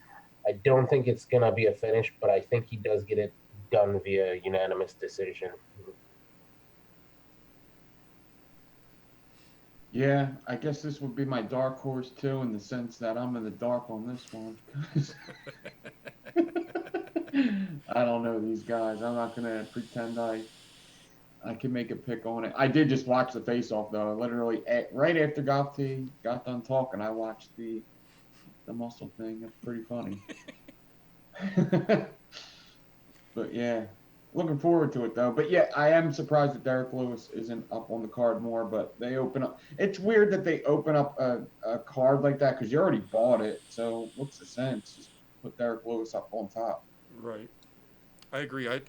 I don't think it's going to be a finish, but I think he does get it done via unanimous decision. Yeah, I guess this would be my dark horse too, in the sense that I'm in the dark on this one. 'Cause I don't know these guys. I'm not gonna pretend I can make a pick on it. I did just watch the face off though. Literally right after Gopti got done talking, I watched the muscle thing. It's pretty funny. But yeah, looking forward to it though. But yeah, I am surprised that Derek Lewis isn't up on the card more. But they open up. It's weird that they open up a card like that because you already bought it. So what's the sense? Just put Derek Lewis up on top. Right. I agree. I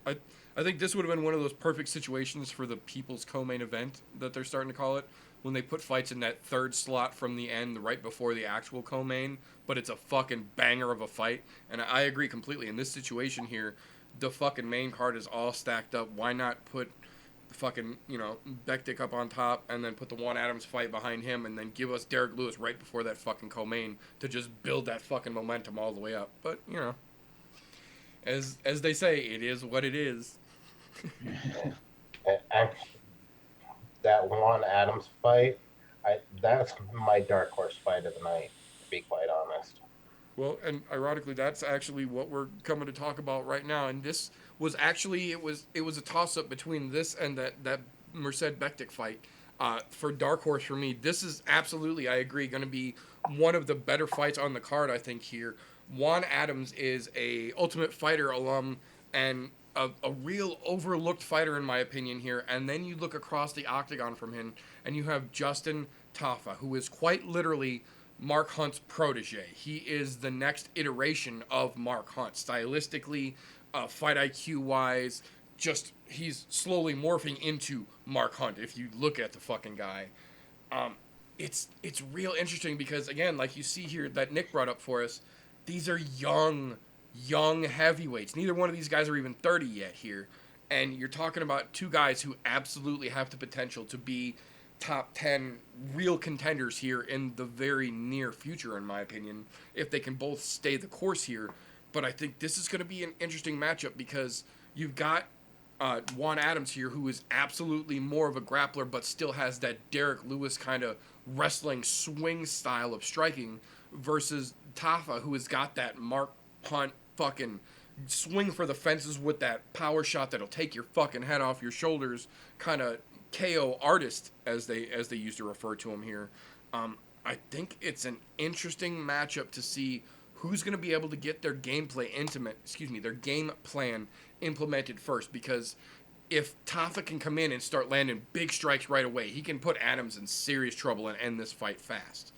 think this would have been one of those perfect situations for the People's Co-Main event that they're starting to call it, when they put fights in that third slot from the end right before the actual Co-Main, but it's a fucking banger of a fight. And I agree completely. In this situation here, the fucking main card is all stacked up. Why not put the fucking, Bektik up on top and then put the Juan Adams fight behind him and then give us Derek Lewis right before that fucking Co-Main to just build that fucking momentum all the way up. But, as they say, it is what it is. Actually, that Juan Adams fight, that's my dark horse fight of the night, to be quite honest. Well, and ironically, that's actually what we're coming to talk about right now. And this was actually it was a toss up between this and that Merced Bektik fight. For dark horse for me, this is absolutely, I agree, going to be one of the better fights on the card. I think here, Juan Adams is a Ultimate Fighter alum and a real overlooked fighter in my opinion here. And then you look across the octagon from him, and you have Justin Tafa, who is quite literally Mark Hunt's protege. He is the next iteration of Mark Hunt, stylistically, fight IQ wise. Just he's slowly morphing into Mark Hunt. If you look at the fucking guy, it's real interesting because again, like you see here that Nick brought up for us, these are young heavyweights. Neither one of these guys are even 30 yet here, and you're talking about two guys who absolutely have the potential to be top 10 real contenders here in the very near future, in my opinion, if they can both stay the course here. But I think this is going to be an interesting matchup because you've got Juan Adams here, who is absolutely more of a grappler, but still has that Derek Lewis kind of wrestling swing style of striking, versus Tafa, who has got that Mark Hunt fucking swing for the fences with that power shot that'll take your fucking head off your shoulders, kind of KO artist, as they used to refer to him here. I think it's an interesting matchup to see who's going to be able to get their game plan implemented first, because if Tafa can come in and start landing big strikes right away, he can put Adams in serious trouble and end this fight fast.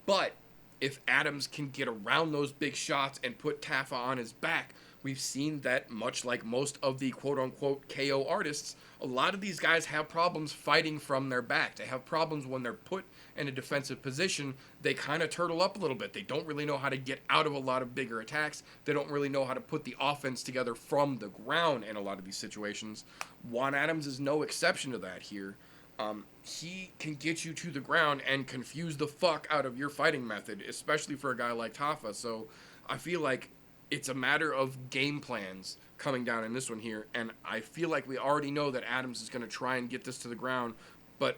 But if Adams can get around those big shots and put Tafa on his back, we've seen that much like most of the quote-unquote KO artists, a lot of these guys have problems fighting from their back. They have problems when they're put in a defensive position. They kind of turtle up a little bit. They don't really know how to get out of a lot of bigger attacks. They don't really know how to put the offense together from the ground in a lot of these situations. Juan Adams is no exception to that here. He can get you to the ground and confuse the fuck out of your fighting method, especially for a guy like Tafa. So I feel like it's a matter of game plans coming down in this one here, and I feel like we already know that Adams is going to try and get this to the ground, but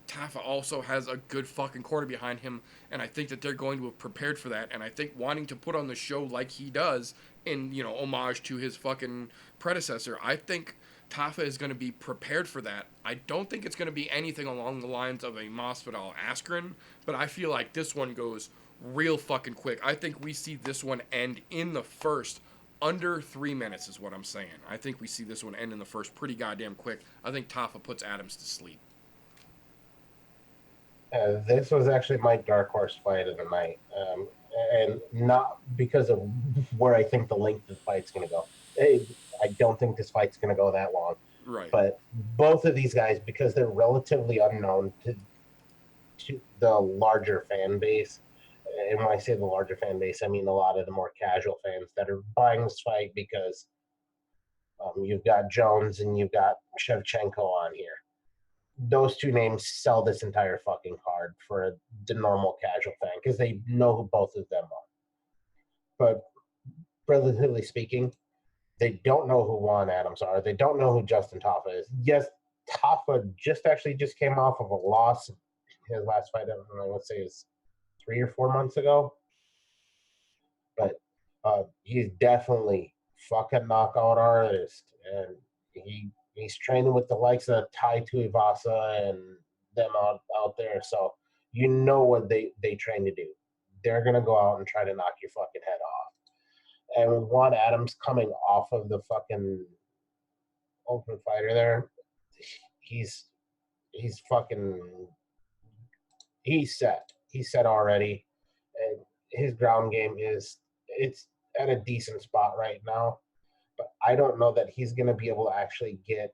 Tafa also has a good fucking corner behind him, and I think that they're going to have prepared for that, and I think wanting to put on the show like he does in, homage to his fucking predecessor, I think Tafa is going to be prepared for that. I don't think it's going to be anything along the lines of a Masvidal Askren, but I feel like this one goes real fucking quick. I think we see this one end in the first Under 3 minutes is what I'm saying. I think we see this one end in the first pretty goddamn quick. I think Tafa puts Adams to sleep. This was actually my dark horse fight of the night, and not because of where I think the length of the fight's going to go. I don't think this fight's going to go that long. Right. But both of these guys, because they're relatively unknown to the larger fan base, and when I say the larger fan base, I mean a lot of the more casual fans that are buying this fight because you've got Jones and you've got Shevchenko on here. Those two names sell this entire fucking card for the normal casual fan because they know who both of them are. But relatively speaking, they don't know who Juan Adams are. They don't know who Justin Tafa is. Yes, Tafa just came off of a loss. His last fight, I would say, is 3 or 4 months ago. But he's definitely fucking knockout artist, and he's training with the likes of Tai Tuivasa and them out there. So you know what they train to do. They're gonna go out and try to knock your fucking head off. And with Juan Adams coming off of the fucking Ultimate Fighter there, he's fucking he's set. He's set already. And his ground game it's at a decent spot right now. But I don't know that he's gonna be able to actually get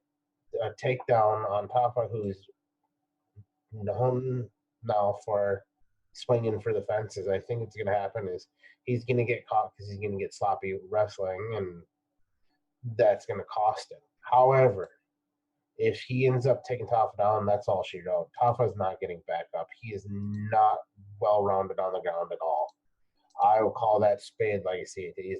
a takedown on Tafa, who's known now for swinging for the fences. I think what's going to happen is he's going to get caught because he's going to get sloppy wrestling, and that's going to cost him. However, if he ends up taking Tafa down, that's all she wrote. Tafa's not getting back up. He is not well-rounded on the ground at all. I will call that spade like I see it. He's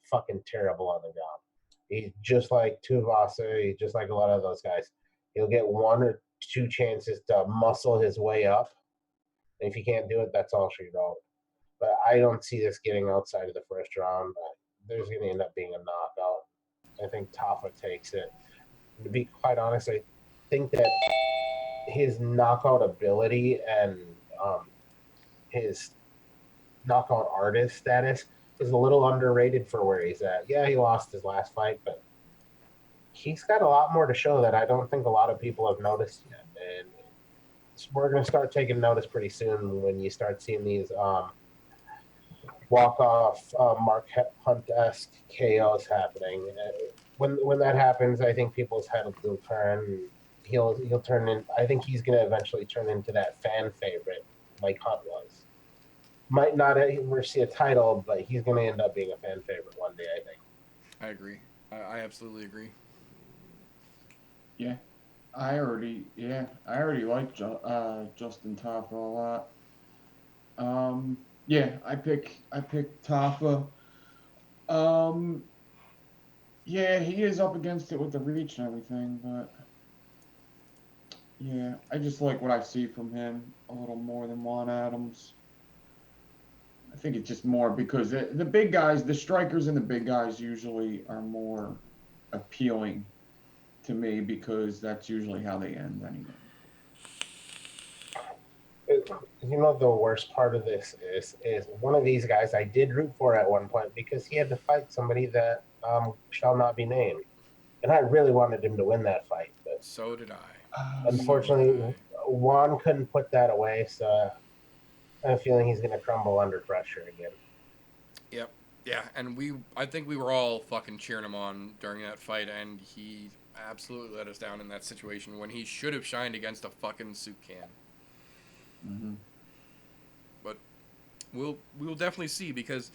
fucking terrible on the ground. He's just like Tuivasa. He's just like a lot of those guys. He'll get 1 or 2 chances to muscle his way up. And if he can't do it, that's all she wrote. But I don't see this getting outside of the first round. There's going to end up being a knockout. I think Tafa takes it. To be quite honest, I think that his knockout ability and his knockout artist status is a little underrated for where he's at. Yeah, he lost his last fight, but he's got a lot more to show that I don't think a lot of people have noticed yet. And we're going to start taking notice pretty soon when you start seeing these walk-off Mark Hunt-esque KOs happening. When that happens, I think people's head will turn. He'll turn in. I think he's going to eventually turn into that fan favorite like Hunt was. Might not ever see a title, but he's going to end up being a fan favorite one day, I think. I agree. I absolutely agree. Yeah, I already like Justin Tafa a lot. Yeah, I pick Tafa. Yeah, he is up against it with the reach and everything, but yeah, I just like what I see from him a little more than Juan Adams. I think it's just more because the big guys, the strikers and the big guys usually are more appealing to me because that's usually how they end anyway. You know, the worst part of this is one of these guys I did root for at one point because he had to fight somebody that shall not be named. And I really wanted him to win that fight. But So did I. unfortunately, Juan couldn't put that away, so I have a feeling he's going to crumble under pressure again. Yep. Yeah, and I think we were all fucking cheering him on during that fight, and he absolutely let us down in that situation when he should have shined against a fucking soup can. Mm-hmm. But we'll definitely see because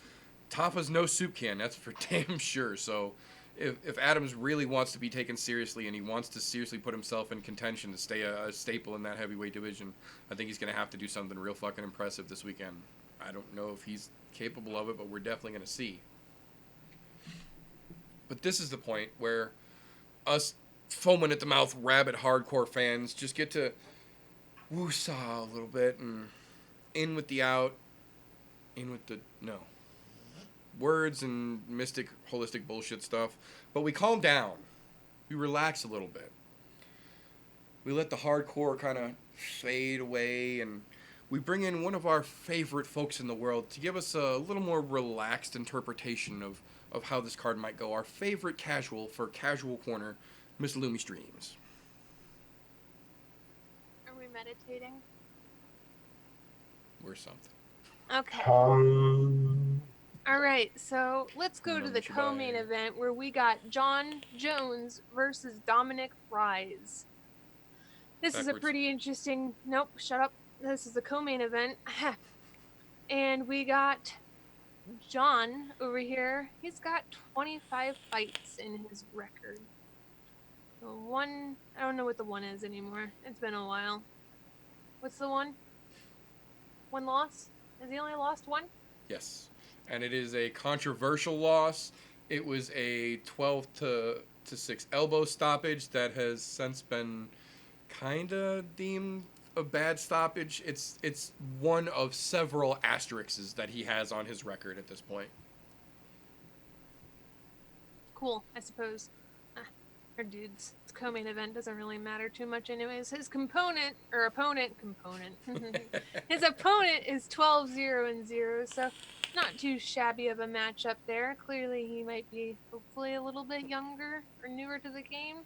Tafa's no soup can, that's for damn sure. So if Adams really wants to be taken seriously and he wants to seriously put himself in contention to stay a staple in that heavyweight division, I think he's going to have to do something real fucking impressive this weekend. I don't know if he's capable of it, but we're definitely going to see. But this is the point where us foaming at the mouth rabid hardcore fans just get to woo-saw a little bit and in with the out, in with the no. Words and mystic, holistic bullshit stuff. But we calm down. We relax a little bit. We let the hardcore kind of fade away and we bring in one of our favorite folks in the world to give us a little more relaxed interpretation of how this card might go. Our favorite casual for Casual Corner, Miss Loomy Streams. Are we meditating? We're something. Okay. All right, so let's go to the co-main event where we got John Jones versus Dominic Reyes. This is a Backwards. pretty interesting. Nope, shut up. This is the co-main event, and we got John over here. He's got 25 fights in his record. The one, I don't know what the one is anymore. It's been a while. What's the one? One loss? Has he only lost one? Yes. And it is a controversial loss. It was a 12 to 6 elbow stoppage that has since been kind of deemed a bad stoppage. It's one of several asterisks that he has on his record at this point. Cool, I suppose. Our dudes. His co-main event doesn't really matter too much anyways. His opponent his opponent is 12-0-0, so not too shabby of a matchup there. Clearly he might be hopefully a little bit younger or newer to the game.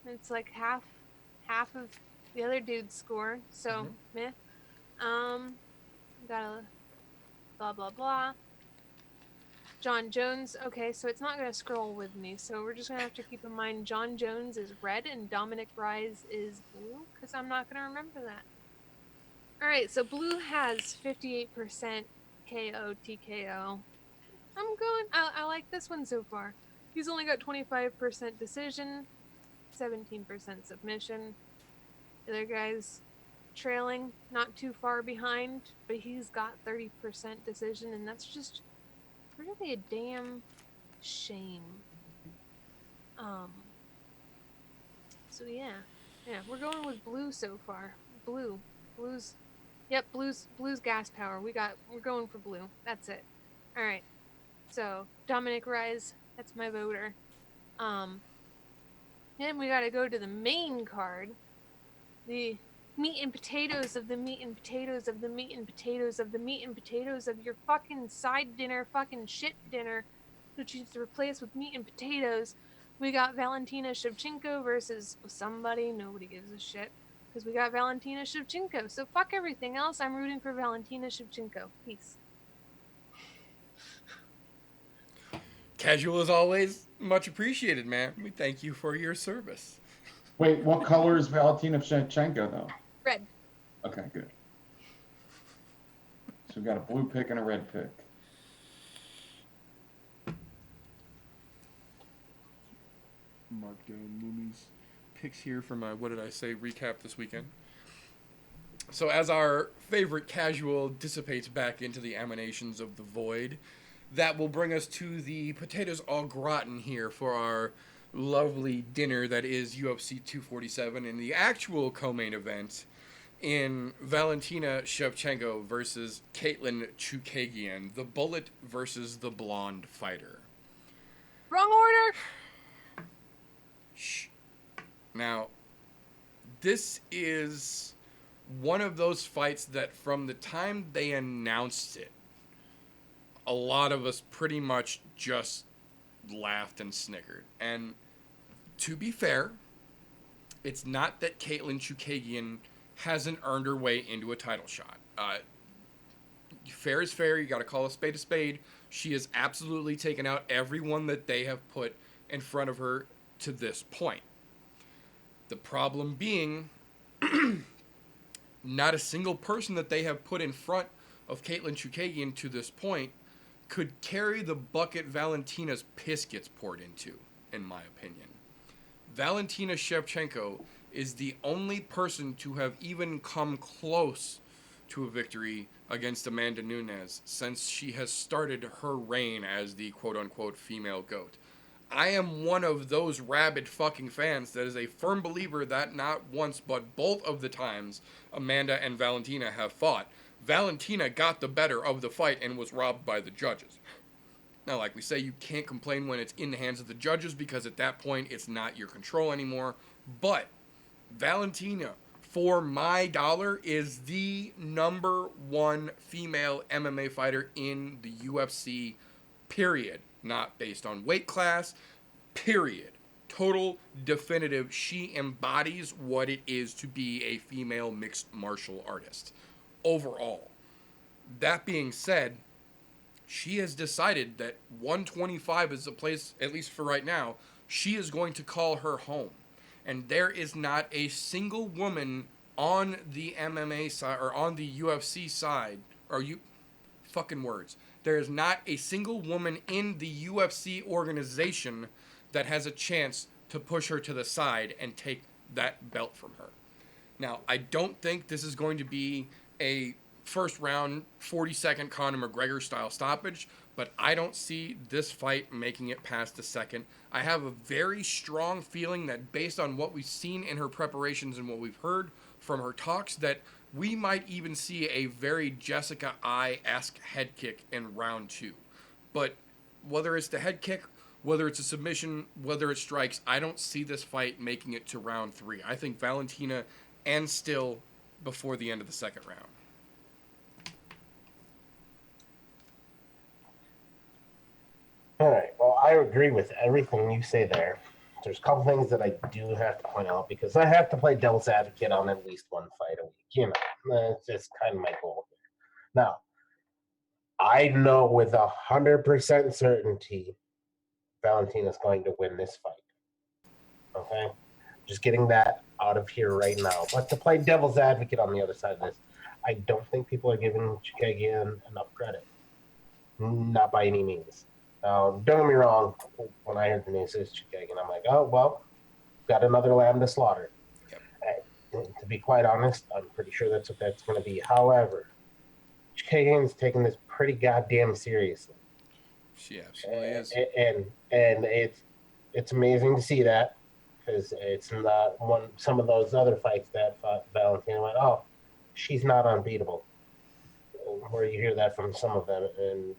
It's like half of the other dude's score, so meh. Got a blah blah blah. John Jones, okay, so it's not going to scroll with me, so we're just going to have to keep in mind John Jones is red and Dominic Reyes is blue, because I'm not going to remember that. Alright, so blue has 58% KO TKO. I like this one so far. He's only got 25% decision, 17% submission. The other guy's trailing, not too far behind, but he's got 30% decision, and that's just really a damn shame. So yeah, we're going with blue so far. Blue's gas power. We're going for blue. That's it. All right. So Dominic Reyes, that's my voter. Then we got to go to the main card, the meat and potatoes of the meat and potatoes of the meat and potatoes of the meat and potatoes of your fucking side dinner, fucking shit dinner, which you replace with meat and potatoes. We got Valentina Shevchenko versus somebody. Nobody gives a shit. Because we got Valentina Shevchenko. So fuck everything else. I'm rooting for Valentina Shevchenko. Peace. Casual as always, much appreciated, man. We thank you for your service. Wait, what color is Valentina Shevchenko, though? Red. Okay, good. So we got a blue pick and a red pick. Mark down Loomy's picks here for my, what did I say, recap this weekend. So as our favorite casual dissipates back into the emanations of the void, that will bring us to the potatoes au gratin here for our lovely dinner that is UFC 247 and the actual co-main event in Valentina Shevchenko versus Caitlin Chukagian, the bullet versus the blonde fighter. Wrong order! Shh. Now, this is one of those fights that from the time they announced it, a lot of us pretty much just laughed and snickered. And to be fair, it's not that Caitlin Chukagian hasn't earned her way into a title shot. Fair is fair. You got to call a spade a spade. She has absolutely taken out everyone that they have put in front of her to this point. The problem being, not a single person that they have put in front of Caitlin Chukagian to this point could carry the bucket Valentina's piss gets poured into, in my opinion. Valentina Shevchenko is the only person to have even come close to a victory against Amanda Nunes since she has started her reign as the quote-unquote female GOAT. I am one of those rabid fucking fans that is a firm believer that not once but both of the times Amanda and Valentina have fought, Valentina got the better of the fight and was robbed by the judges. Now, like we say, you can't complain when it's in the hands of the judges because at that point it's not your control anymore. But Valentina, for my dollar, is the #1 female MMA fighter in the UFC, period. Not based on weight class, period. Total definitive. She embodies what it is to be a female mixed martial artist overall. That being said, she has decided that 125 is the place, at least for right now, she is going to call her home. And there is not a single woman on the MMA side or on the UFC side, or you fucking words. There is not a single woman in the UFC organization that has a chance to push her to the side and take that belt from her. Now, I don't think this is going to be a first round 40-second Conor McGregor style stoppage, but I don't see this fight making it past the second. I have a very strong feeling that based on what we've seen in her preparations and what we've heard from her talks, that we might even see a very Jessica I-esque head kick in round 2. But whether it's the head kick, whether it's a submission, whether it strikes, I don't see this fight making it to round 3. I think Valentina ends still before the end of the second round. All right. Well, I agree with everything you say there. There's a couple things that I do have to point out because I have to play devil's advocate on at least one fight a week. You know, that's just kind of my goal. Now, I know with 100% certainty Valentina's going to win this fight. Okay? Just getting that out of here right now. But to play devil's advocate on the other side of this, I don't think people are giving Chikagian enough credit. Not by any means. Don't get me wrong. When I heard the news is Chikagian, I'm like, oh, well, got another lamb to slaughter. Yep. To be quite honest, I'm pretty sure that's what that's going to be. However, Chikagian's taking this pretty goddamn seriously. She absolutely is. And it's amazing to see that because it's not some of those other fights that fought Valentina went, oh, she's not unbeatable. Where you hear that from some of them, and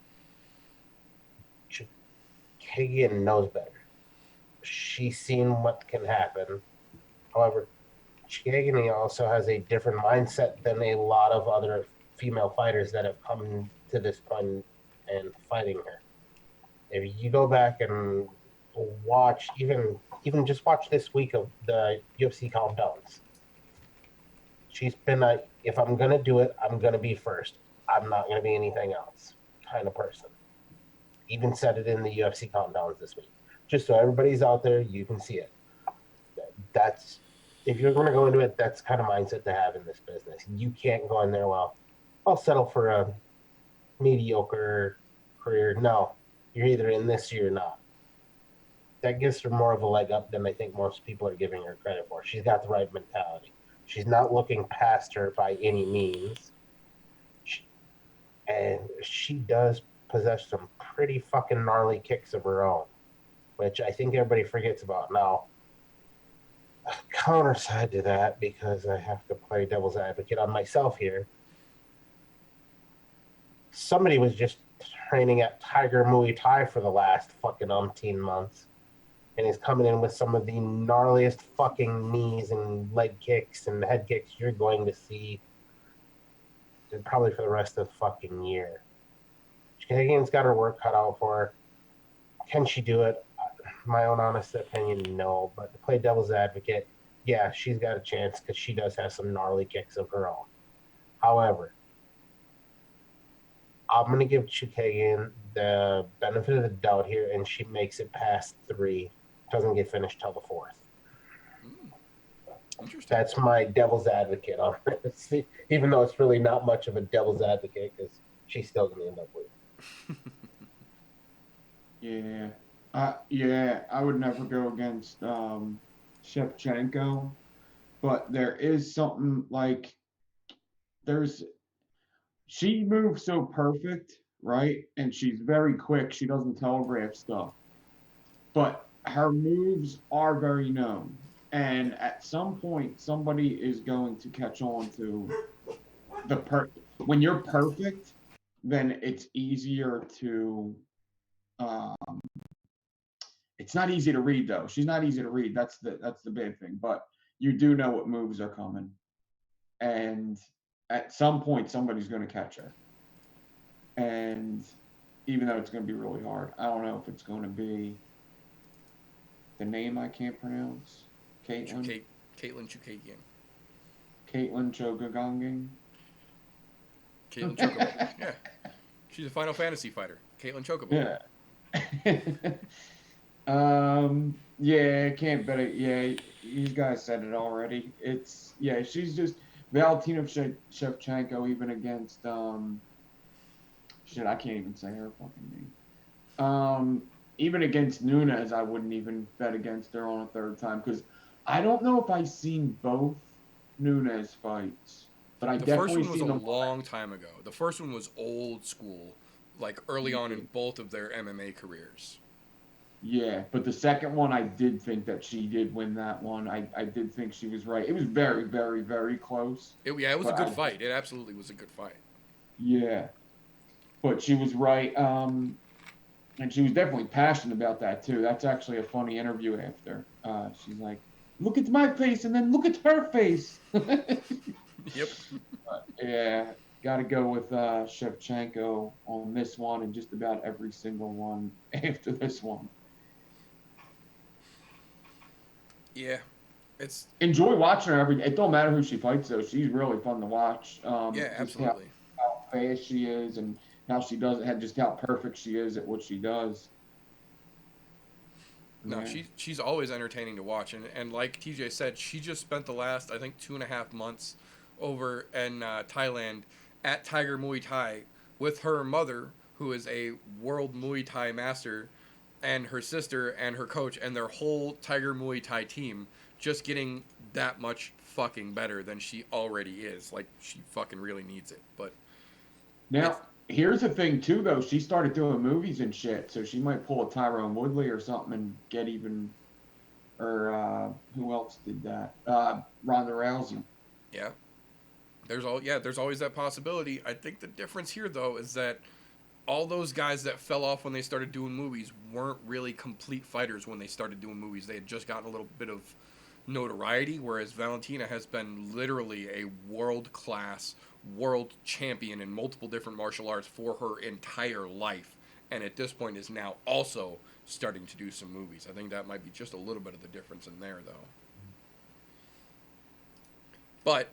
Chikagian knows better. She's seen what can happen. However, Chikagian also has a different mindset than a lot of other female fighters that have come to this point and fighting her. If you go back and watch, even just watch this week of the UFC countdowns, she's been a, if I'm going to do it, I'm going to be first. I'm not going to be anything else kind of person. Even said it in the UFC countdowns this week. Just so everybody's out there, you can see it. That's, if you're going to go into it, that's the kind of mindset to have in this business. You can't go in there, well, I'll settle for a mediocre career. No, you're either in this or you're not. That gives her more of a leg up than I think most people are giving her credit for. She's got the right mentality. She's not looking past her by any means. And she does possess some pretty fucking gnarly kicks of her own, which I think everybody forgets about. Now, counter side to that, because I have to play devil's advocate on myself here, somebody was just training at Tiger Muay Thai for the last fucking umpteen months, and he's coming in with some of the gnarliest fucking knees and leg kicks and head kicks you're going to see probably for the rest of the fucking year. Chikagian's got her work cut out for her. Can she do it? My own honest opinion, no. But to play devil's advocate, yeah, she's got a chance because she does have some gnarly kicks of her own. However, I'm going to give Chikagian the benefit of the doubt here, and she makes it past 3. Doesn't get finished till the 4th. Interesting. That's my devil's advocate on this, even though it's really not much of a devil's advocate because she's still going to end up with. Yeah, I would never go against Shevchenko, but there is something like she moves so perfect, right? And she's very quick. She doesn't telegraph stuff, but her moves are very known. And at some point, somebody is going to catch on to when you're perfect, then it's easier to. It's not easy to read though. She's not easy to read. That's the big thing. But you do know what moves are coming. and at some point somebody's going to catch her. And even though it's going to be really hard, I don't know if it's going to be the name I can't pronounce. Caitlin Chukagian. Caitlin Chogagonging. Caitlin Chocobo. Yeah. She's a Final Fantasy fighter. Caitlin Chocobo. Yeah. Yeah, can't bet it. Yeah, you guys said it already. She's just Valentina Shevchenko, even against shit, I can't even say her fucking name. Even against Nunes, I wouldn't even bet against her on a third time because I don't know if I've seen both Nunes fights, but I The definitely first one was seen a them. long time ago. The first one was old school, like early on in both of their MMA careers. Yeah, but the second one, I did think that she did win that one. I did think she was right. It was very, very, very close. It was a But good fight. It absolutely was a good fight. Yeah, but she was right. And she was definitely passionate about that too. That's actually a funny interview after. She's like, "Look at my face, and then look at her face." Yep. Yeah, got to go with Shevchenko on this one, and just about every single one after this one. Yeah. It's Enjoy watching her It don't matter who she fights though. She's really fun to watch. yeah, Just absolutely. how fast she is and how she does it, and just how perfect she is at what she does. No, Yeah. she's always entertaining to watch, and like TJ said, she just spent the last I think 2.5 months over in Thailand at Tiger Muay Thai with her mother, who is a world Muay Thai master, and her sister and her coach and their whole Tiger Muay Thai team, just getting that much fucking better than she already is. Like she fucking really needs it, but Now, here's the thing too, though. She started doing movies and shit, so she might pull a Tyrone Woodley or something and get even. Or who else did that? Ronda Rousey. yeah. There's always that possibility. I think the difference here though is that all those guys that fell off when they started doing movies weren't really complete fighters when they started doing movies. They had just gotten a little bit of notoriety, whereas Valentina has been literally a world-class world champion in multiple different martial arts for her entire life, and at this point is now also starting to do some movies. I think that might be just a little bit of the difference in there, though. But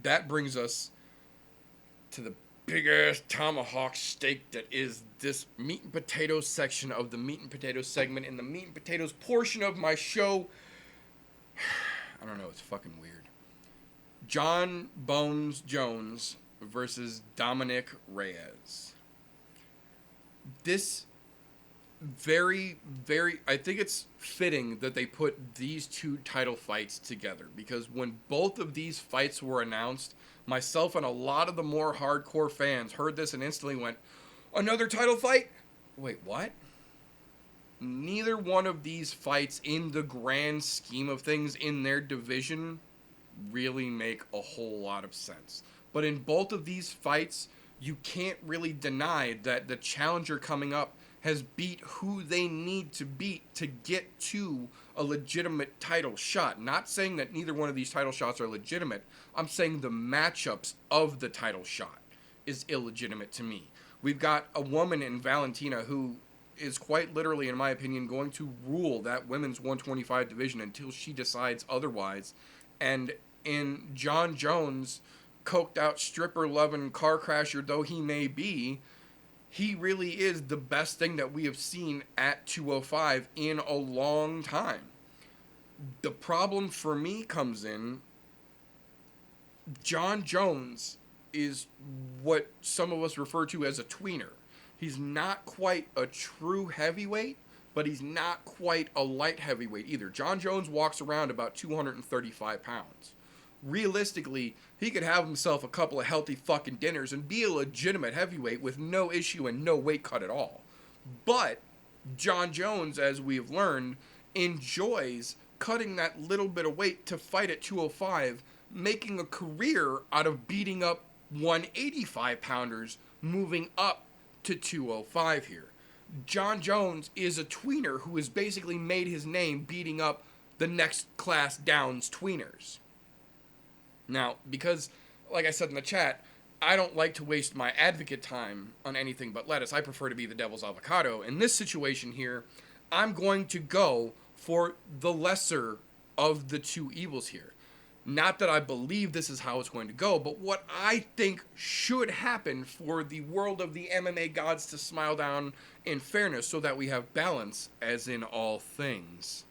that brings us to the big ass tomahawk steak that is this meat and potatoes section of the meat and potatoes segment in the meat and potatoes portion of my show. I don't know, it's fucking weird. John Bones Jones versus Dominic Reyes. This I think it's fitting that they put these two title fights together, because when both of these fights were announced, myself and a lot of the more hardcore fans heard this and instantly went, another title fight? Wait, what? Neither one of these fights in the grand scheme of things in their division really make a whole lot of sense. But in both of these fights, you can't really deny that the challenger coming up has beat who they need to beat to get to a legitimate title shot. Not saying that neither one of these title shots are legitimate. I'm saying the matchups of the title shot is illegitimate to me. We've got a woman in Valentina who is quite literally, in my opinion, going to rule that women's 125 division until she decides otherwise. And in John Jones, coked out stripper loving car crasher though he may be, he really is the best thing that we have seen at 205 in a long time. The problem for me comes in, John Jones is what some of us refer to as a tweener. He's not quite a true heavyweight, but he's not quite a light heavyweight either. John Jones walks around about 235 pounds. Realistically, he could have himself a couple of healthy fucking dinners and be a legitimate heavyweight with no issue and no weight cut at all. But John Jones, as we've learned, enjoys cutting that little bit of weight to fight at 205, making a career out of beating up 185 pounders, moving up to 205 here. John Jones is a tweener who has basically made his name beating up the next class downs tweeners. Now, because, like I said in the chat, I don't like to waste my advocate time on anything but lettuce. I prefer to be the devil's avocado. In this situation here, I'm going to go for the lesser of the two evils here. Not that I believe this is how it's going to go, but what I think should happen for the world of the MMA gods to smile down in fairness so that we have balance as in all things.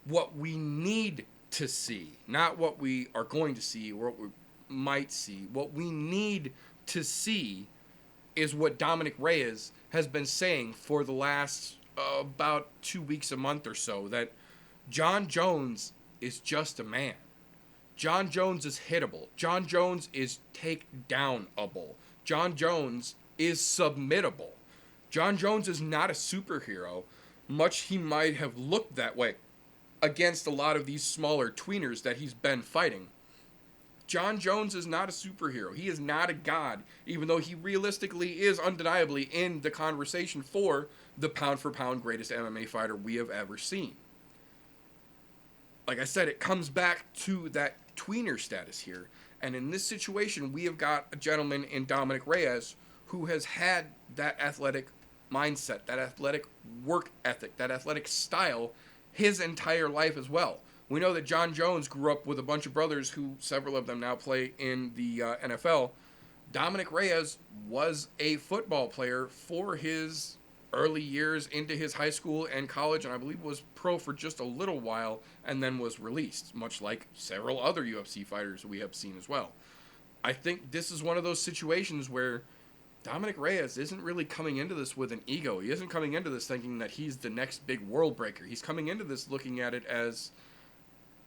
What we need to see, not what we are going to see or what we might see. What we need to see is what Dominic Reyes has been saying for the last about 2 weeks, a month or so, that John Jones is just a man. John Jones is hittable. John Jones is takedownable. John Jones is submittable. John Jones is not a superhero, much he might have looked that way against a lot of these smaller tweeners that he's been fighting. John Jones is not a superhero. He is not a god, even though he realistically is undeniably in the conversation for the pound-for-pound greatest MMA fighter we have ever seen. Like I said, it comes back to that tweener status here. And in this situation, we have got a gentleman in Dominic Reyes who has had that athletic mindset, that athletic work ethic, that athletic style his entire life as well. We know that John Jones grew up with a bunch of brothers who, several of them now play in the NFL. Dominic Reyes was a football player for his early years into his high school and college, and I believe was pro for just a little while and then was released, much like several other UFC fighters we have seen as well. I think this is one of those situations where Dominic Reyes isn't really coming into this with an ego. He isn't coming into this thinking that he's the next big world breaker. He's coming into this looking at it as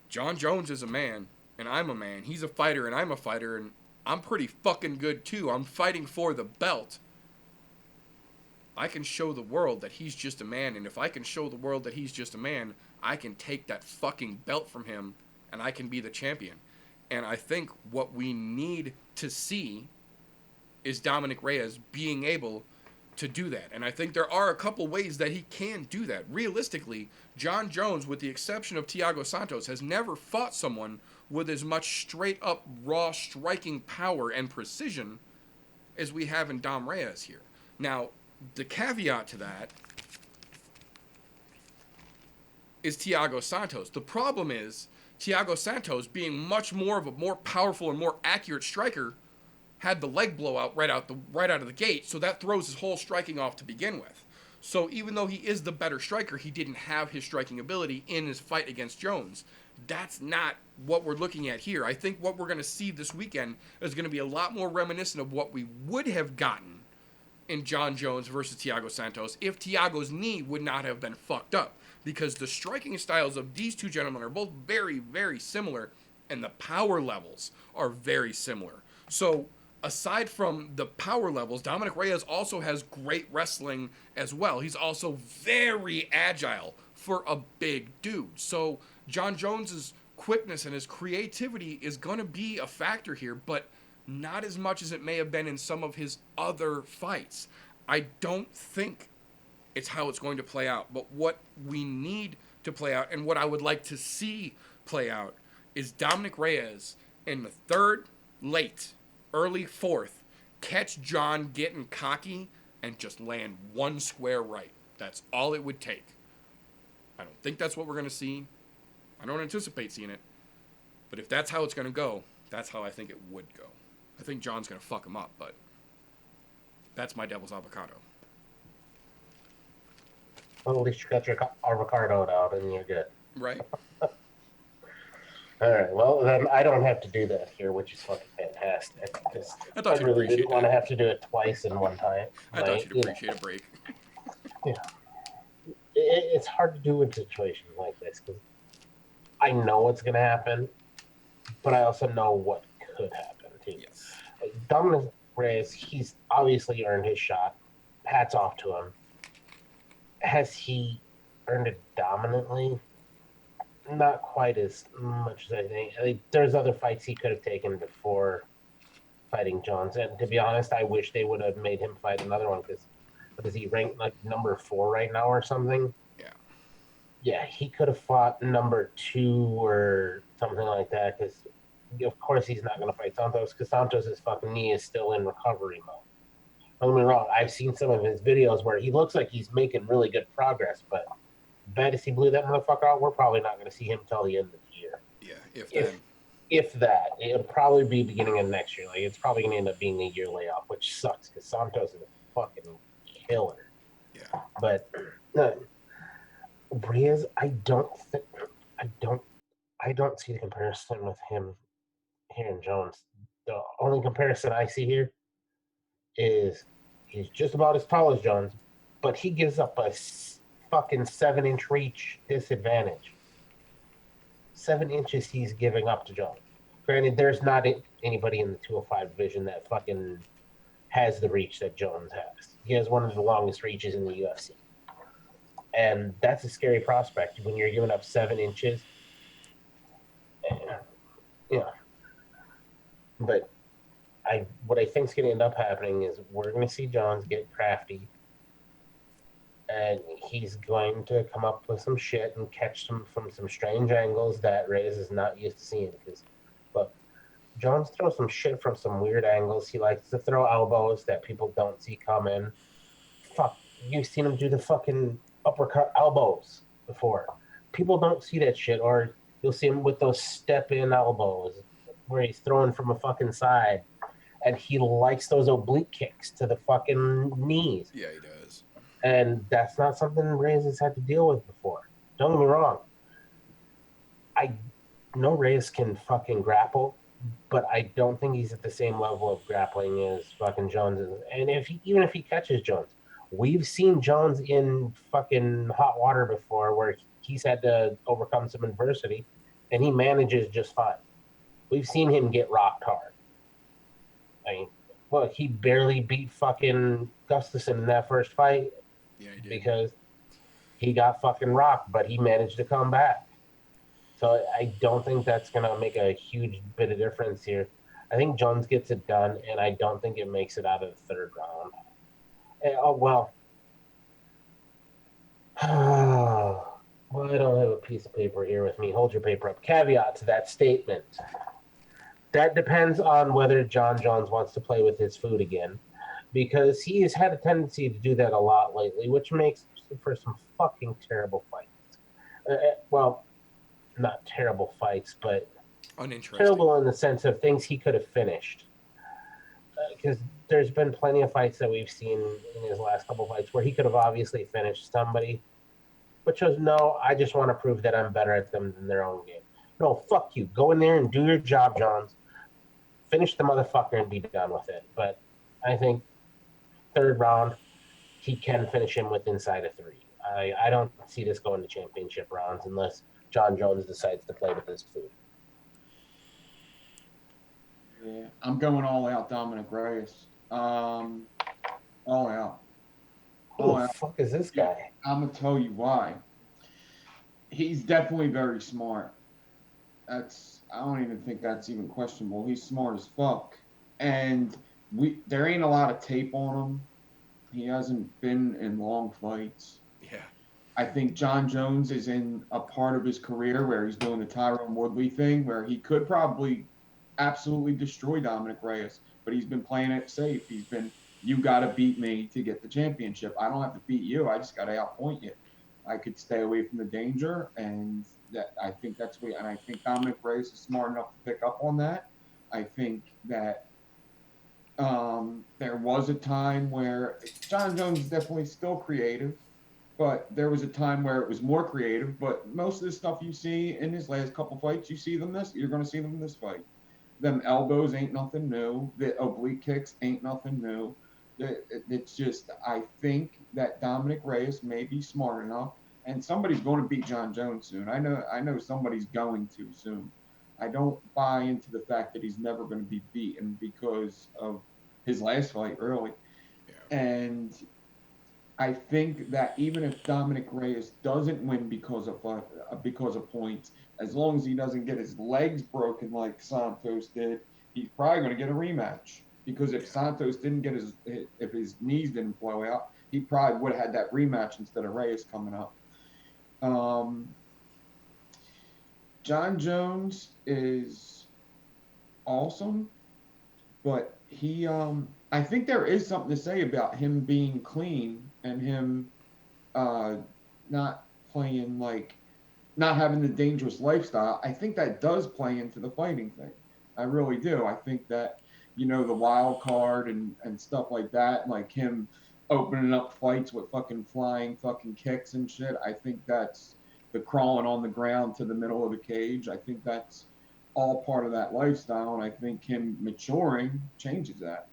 John Jones is a man, and I'm a man. He's a fighter, and I'm a fighter, and I'm pretty fucking good, too. I'm fighting for the belt. I can show the world that he's just a man, and if I can show the world that he's just a man, I can take that fucking belt from him, and I can be the champion. And I think what we need to see is Dominic Reyes being able to do that. And I think there are a couple ways that he can do that. Realistically, John Jones, with the exception of Thiago Santos, has never fought someone with as much straight up raw striking power and precision as we have in Dom Reyes here. Now, the caveat to that is Thiago Santos. The problem is Thiago Santos, being much more of a more powerful and more accurate striker, had the leg blowout right out of the gate, so that throws his whole striking off to begin with. So even though he is the better striker, he didn't have his striking ability in his fight against Jones. That's not what we're looking at here. I think what we're going to see this weekend is going to be a lot more reminiscent of what we would have gotten in John Jones versus Thiago Santos if Thiago's knee would not have been fucked up. Because the striking styles of these two gentlemen are both very, very similar, and the power levels are very similar. So aside from the power levels, Dominic Reyes also has great wrestling as well. He's also very agile for a big dude. So John Jones's quickness and his creativity is going to be a factor here, but not as much as it may have been in some of his other fights. I don't think it's how it's going to play out, but what we need to play out and what I would like to see play out is Dominic Reyes in the third, late, early fourth, catch John getting cocky and just land one square right. That's all it would take. I don't think that's what we're going to see. I don't anticipate seeing it. But if that's how it's going to go, that's how I think it would go. I think John's going to fuck him up, but that's my devil's avocado. Well, at least you got your avocado out and you're good. Right? All right. Well, then I don't have to do that here, which is fucking fantastic. I thought you'd really appreciate didn't want to that. have to do it twice in one time. I thought you'd appreciate a break. Yeah. It's hard to do in situations like this because I know what's going to happen, but I also know what could happen too. Yes. Like Dominic Reyes, he's obviously earned his shot. Hats off to him. Has he earned it dominantly? Not quite as much as I think. There's other fights he could have taken before fighting Jones. And to be honest, I wish they would have made him fight another one because he ranked like number 4 right now or something. Yeah. Yeah, he could have fought number 2 or something like that because of course he's not going to fight Santos because Santos' fucking knee is still in recovery mode. Don't get me wrong. I've seen some of his videos where he looks like he's making really good progress, but bet if he blew that motherfucker out, we're probably not going to see him till the end of the year. Yeah, if If then. if that, it'll probably be beginning of next year. Like it's probably going to end up being a year layoff, which sucks because Santos is a fucking killer. Yeah. But Reyes, I don't, I don't see the comparison with him here in Jones. The only comparison I see here is he's just about as tall as Jones, but he gives up a fucking 7-inch reach disadvantage. 7 inches he's giving up to Jones. Granted, there's not anybody in the 205 division that fucking has the reach that Jones has. He has one of the longest reaches in the UFC. And that's a scary prospect when you're giving up 7 inches. Yeah. But what I think is going to end up happening is we're going to see Jones get crafty, and he's going to come up with some shit and catch them from some strange angles that Reyes is not used to seeing. Because, look, Jones throws some shit from some weird angles. He likes to throw elbows that people don't see coming. Fuck, you've seen him do the fucking uppercut elbows before. People don't see that shit, or you'll see him with those step-in elbows where he's throwing from a fucking side. And he likes those oblique kicks to the fucking knees. Yeah, he does. And that's not something Reyes has had to deal with before. Don't get me wrong. I know Reyes can fucking grapple, but I don't think he's at the same level of grappling as fucking Jones is. And even if he catches Jones, we've seen Jones in fucking hot water before where he's had to overcome some adversity and he manages just fine. We've seen him get rocked hard. I mean, look, he barely beat fucking Gustafsson in that first fight. Yeah, he did. Because he got fucking rocked, but he managed to come back. So I don't think that's going to make a huge bit of difference here. I think Jones gets it done, and I don't think it makes it out of the third round. Oh, well. Well, I don't have a piece of paper here with me. Hold your paper up. Caveat to that statement. That depends on whether John Jones wants to play with his food again. Because he has had a tendency to do that a lot lately, which makes for some fucking terrible fights. Well, not terrible fights, but Uninteresting. terrible in the sense of things he could have finished. Because there's been plenty of fights that we've seen in his last couple fights where he could have obviously finished somebody, but chose, no, I just want to prove that I'm better at them than their own game. No, fuck you. Go in there and do your job, Johns. Finish the motherfucker and be done with it. But I think third round, he can finish him with inside of 3. I don't see this going to championship rounds unless John Jones decides to play with his food. Yeah, I'm going all out, Dominic Reyes. All out. Who the fuck is this guy? I'm gonna tell you why. He's definitely very smart. I don't even think that's even questionable. He's smart as fuck, and there ain't a lot of tape on him. He hasn't been in long fights. Yeah. I think John Jones is in a part of his career where he's doing the Tyron Woodley thing, where he could probably absolutely destroy Dominic Reyes, but he's been playing it safe. He's been, you got to beat me to get the championship. I don't have to beat you. I just got to outpoint you. I could stay away from the danger, and I think that's what. And I think Dominic Reyes is smart enough to pick up on that. I think that there was a time where John Jones is definitely still creative, but there was a time where it was more creative. But most of the stuff you see in his last couple fights, you're going to see them in this fight. Them elbows ain't nothing new. The oblique kicks ain't nothing new. It's just, I think that Dominic Reyes may be smart enough, and somebody's going to beat John Jones soon. I know somebody's going to soon. I don't buy into the fact that he's never going to be beaten because of his last fight, really. Yeah. And I think that even if Dominic Reyes doesn't win because of points, as long as he doesn't get his legs broken like Santos did, he's probably going to get a rematch. Because if Santos didn't get if his knees didn't blow out, he probably would have had that rematch instead of Reyes coming up. John Jones is awesome, but I think there is something to say about him being clean and him uh, not playing like not having the dangerous lifestyle. I think that does play into the fighting thing. I really do. I think that the wild card and stuff like that, like him opening up fights with fucking flying fucking kicks and shit. I think that's the crawling on the ground to the middle of the cage. I think that's all part of that lifestyle, and I think him maturing changes that.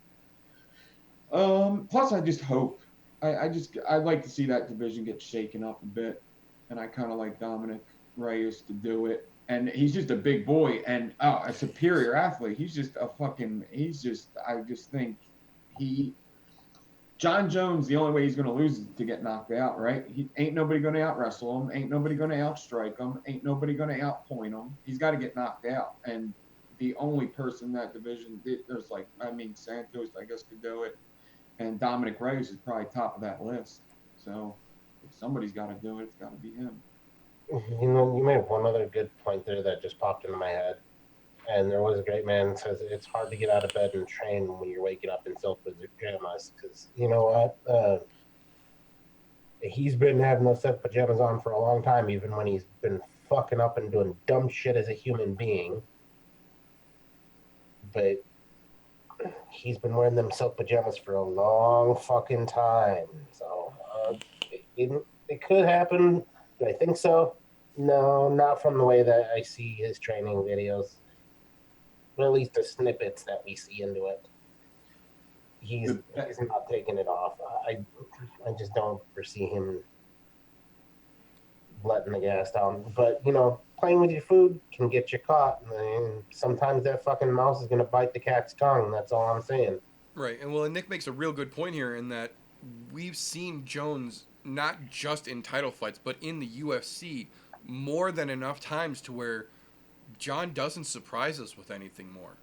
Plus, I just hope. I'd like to see that division get shaken up a bit, and I kind of like Dominic Reyes to do it. And he's just a big boy and a superior athlete. He's just a fucking. He's just. I just think he. John Jones, the only way he's going to lose is to get knocked out, right? He ain't nobody going to out wrestle him. Ain't nobody going to outstrike him. Ain't nobody going to outpoint him. He's got to get knocked out. And the only person in that division, there's Santos, I guess, could do it. And Dominic Reyes is probably top of that list. So if somebody's got to do it, it's got to be him. You made one other good point there that just popped into my head. And there was a great man that says it's hard to get out of bed and train when you're waking up in silk pajamas. Because you know what? He's been having those silk pajamas on for a long time, even when he's been fucking up and doing dumb shit as a human being. But he's been wearing them silk pajamas for a long fucking time. So it could happen. Do I think so? No, not from the way that I see his training videos. But at least the snippets that we see into it. He's not taking it off. I just don't foresee him letting the gas down. But, playing with your food can get you caught. And sometimes that fucking mouse is going to bite the cat's tongue. That's all I'm saying. Right. And Nick makes a real good point here in that we've seen Jones not just in title fights, but in the UFC more than enough times to where John doesn't surprise us with anything more.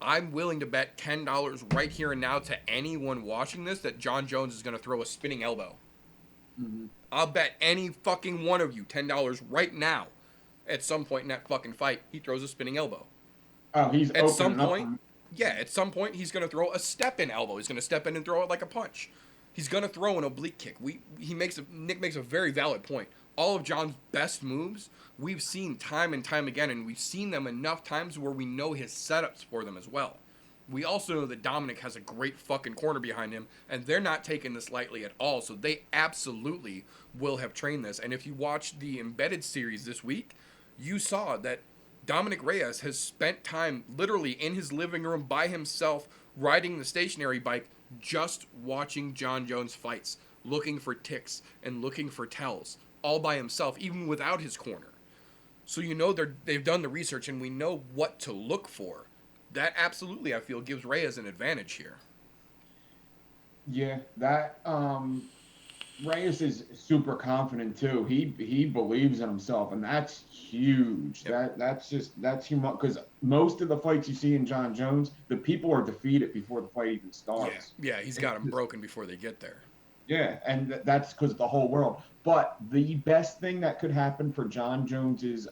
I'm willing to bet $10 right here and now to anyone watching this that John Jones is going to throw a spinning elbow. Mm-hmm. I'll bet any fucking one of you $10 right now. At some point in that fucking fight, he throws a spinning elbow. Oh, he's at some up. point. Yeah, at some point he's going to throw a step-in elbow. He's going to step in and throw it like a punch. He's going to throw an oblique kick. Nick makes a very valid point. All of John's best moves, we've seen time and time again, and we've seen them enough times where we know his setups for them as well. We also know that Dominic has a great fucking corner behind him, and they're not taking this lightly at all, so they absolutely will have trained this. And if you watched the Embedded series this week, you saw that Dominic Reyes has spent time literally in his living room by himself riding the stationary bike just watching John Jones fights, looking for ticks and looking for tells, all by himself, even without his corner. So they've done the research and we know what to look for. That absolutely, I feel, gives Reyes an advantage here. Yeah, that Reyes is super confident too. He believes in himself, and that's huge. Yep. That's humongous. Because most of the fights you see in John Jones, the people are defeated before the fight even starts. Yeah, he's got them broken before they get there. Yeah, and that's because of the whole world. But the best thing that could happen for John Jones is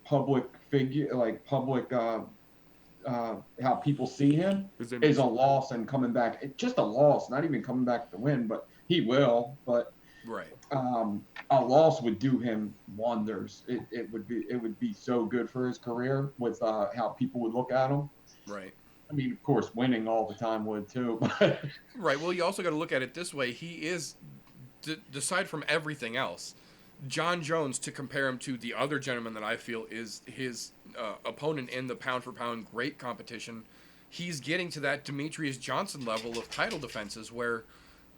public figure, like public how people see him is a loss and coming back. Just a loss, not even coming back to win, but he will. But right, a loss would do him wonders. It would be so good for his career with how people would look at him. Right. I mean, of course, winning all the time would too. Right. Well, you also got to look at it this way. He is, aside from everything else, John Jones, to compare him to the other gentleman that I feel is his opponent in the pound-for-pound great competition, he's getting to that Demetrius Johnson level of title defenses where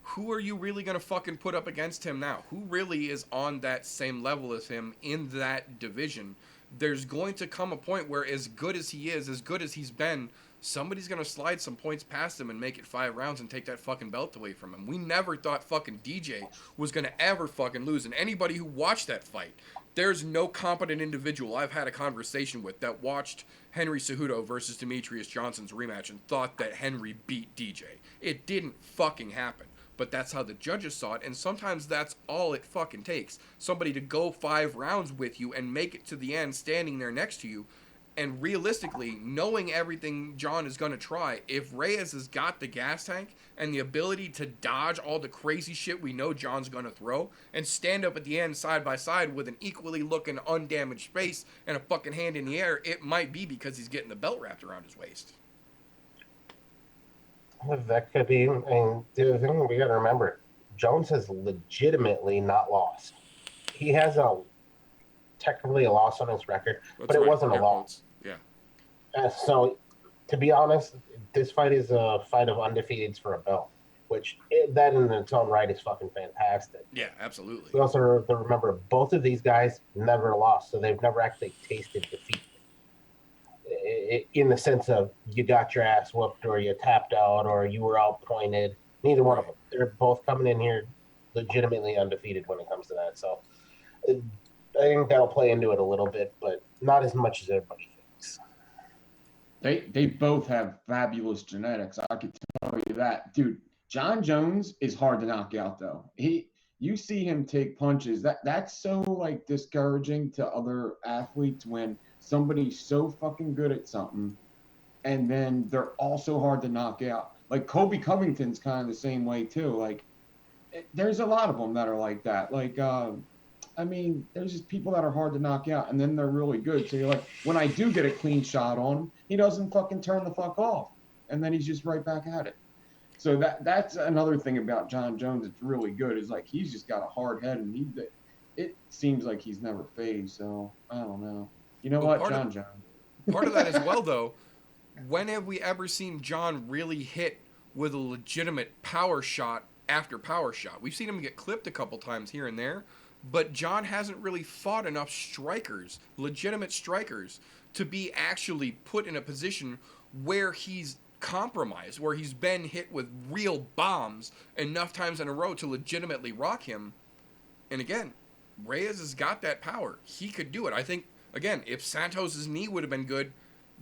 who are you really going to fucking put up against him now? Who really is on that same level as him in that division? There's going to come a point where as good as he is, as good as he's been, somebody's going to slide some points past him and make it 5 rounds and take that fucking belt away from him. We never thought fucking DJ was going to ever fucking lose. And anybody who watched that fight, there's no competent individual I've had a conversation with that watched Henry Cejudo versus Demetrius Johnson's rematch and thought that Henry beat DJ. It didn't fucking happen. But that's how the judges saw it, and sometimes that's all it fucking takes. Somebody to go 5 rounds with you and make it to the end standing there next to you. And realistically, knowing everything John is going to try, if Reyes has got the gas tank and the ability to dodge all the crazy shit we know John's going to throw and stand up at the end side by side with an equally looking undamaged face and a fucking hand in the air, it might be because he's getting the belt wrapped around his waist. That could be. And the other thing we got to remember, Jones has legitimately not lost. He has technically a loss on his record, That's but it right, wasn't a air loss. quotes. Yeah. So, to be honest, this fight is a fight of undefeateds for a belt, which that in its own right is fucking fantastic. Yeah, absolutely. We also have to remember both of these guys never lost, so they've never actually tasted defeat. In the sense of you got your ass whooped or you tapped out or you were outpointed. Neither one of them. They're both coming in here legitimately undefeated when it comes to that. So I think that'll play into it a little bit, but not as much as everybody thinks. They both have fabulous genetics. I could tell you that, dude. John Jones is hard to knock out, though. You see him take punches. That's so like discouraging to other athletes when somebody's so fucking good at something, and then they're also hard to knock out. Like Kobe Covington's kind of the same way too. Like there's a lot of them that are like that. Like I mean, there's just people that are hard to knock out, and then they're really good. So you're like, when I do get a clean shot on him, he doesn't fucking turn the fuck off, and then he's just right back at it. So that's another thing about John Jones. It's really good. Is like he's just got a hard head, and it seems like he's never phased. So I don't know. You know Well, what, John Jones? Part of that as well, though, when have we ever seen John really hit with a legitimate power shot after power shot? We've seen him get clipped a couple times here and there, but John hasn't really fought enough strikers, legitimate strikers, to be actually put in a position where he's compromised, where he's been hit with real bombs enough times in a row to legitimately rock him. And again, Reyes has got that power. He could do it. I think, again, if Santos' knee would have been good,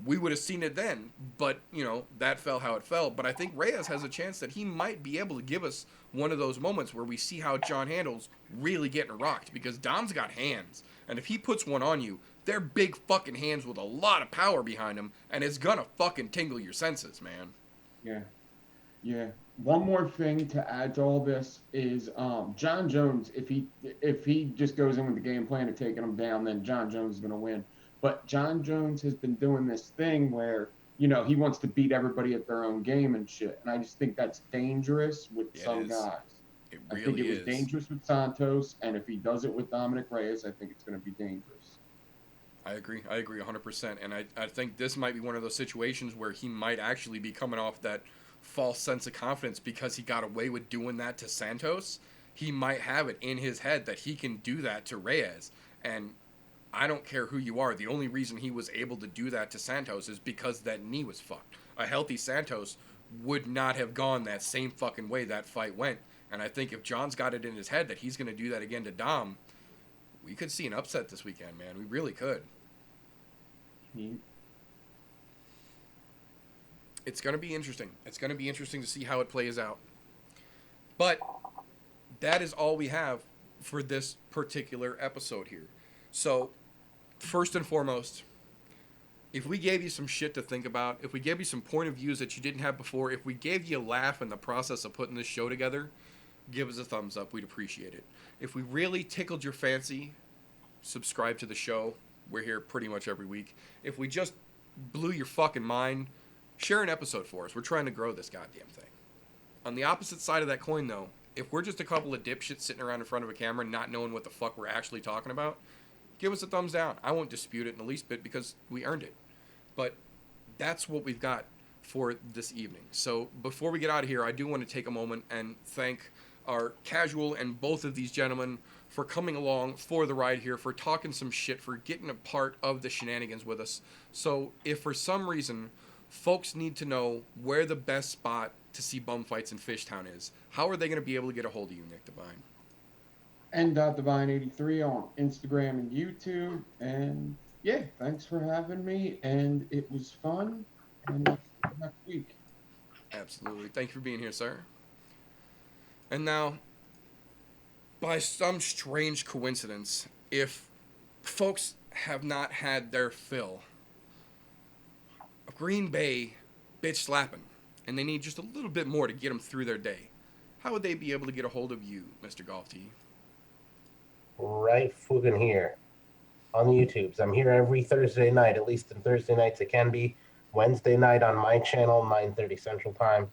we would have seen it then. But, you know, that fell how it fell. But I think Reyes has a chance that he might be able to give us one of those moments where we see how John handles really getting rocked. Because Dom's got hands. And if he puts one on you, they're big fucking hands with a lot of power behind them. And it's gonna fucking tingle your senses, man. Yeah. Yeah. One more thing to add to all this is John Jones, if he just goes in with the game plan of taking him down, then John Jones is going to win. But John Jones has been doing this thing where, you know, he wants to beat everybody at their own game and shit. And I just think that's dangerous with some guys. It I really think it was is. dangerous with Santos, and if he does it with Dominic Reyes, I think it's going to be dangerous. I agree 100%. And I think this might be one of those situations where he might actually be coming off that false sense of confidence because he got away with doing that to Santos. He might have it in his head that he can do that to Reyes. And I don't care who you are. The only reason he was able to do that to Santos is because that knee was fucked. A healthy Santos would not have gone that same fucking way that fight went. And I think if John's got it in his head that he's going to do that again to Dom, we could see an upset this weekend, man. We really could. It's going to be interesting. It's going to be interesting to see how it plays out. But that is all we have for this particular episode here. So, first and foremost, if we gave you some shit to think about, if we gave you some point of views that you didn't have before, if we gave you a laugh in the process of putting this show together, give us a thumbs up. We'd appreciate it. If we really tickled your fancy, subscribe to the show. We're here pretty much every week. If we just blew your fucking mind, share an episode for us. We're trying to grow this goddamn thing. On the opposite side of that coin, though, if we're just a couple of dipshits sitting around in front of a camera not knowing what the fuck we're actually talking about, give us a thumbs down. I won't dispute it in the least bit because we earned it. But that's what we've got for this evening. So before we get out of here, I do want to take a moment and thank our casual and both of these gentlemen for coming along for the ride here, for talking some shit, for getting a part of the shenanigans with us. So if for some reason folks need to know where the best spot to see bum fights in Fishtown is, how are they going to be able to get a hold of you, Nick Devine? N.Divine83 on Instagram and YouTube. And yeah, thanks for having me. And it was fun. And let's see you next week. Absolutely. Thank you for being here, sir. And now, by some strange coincidence, if folks have not had their fill of Green Bay bitch slapping, and they need just a little bit more to get them through their day, how would they be able to get a hold of you, Mr. Golf Tee? Right fucking here on the YouTubes. I'm here every Thursday night, at least in Thursday nights it can be. Wednesday night on my channel, 9:30 Central Time.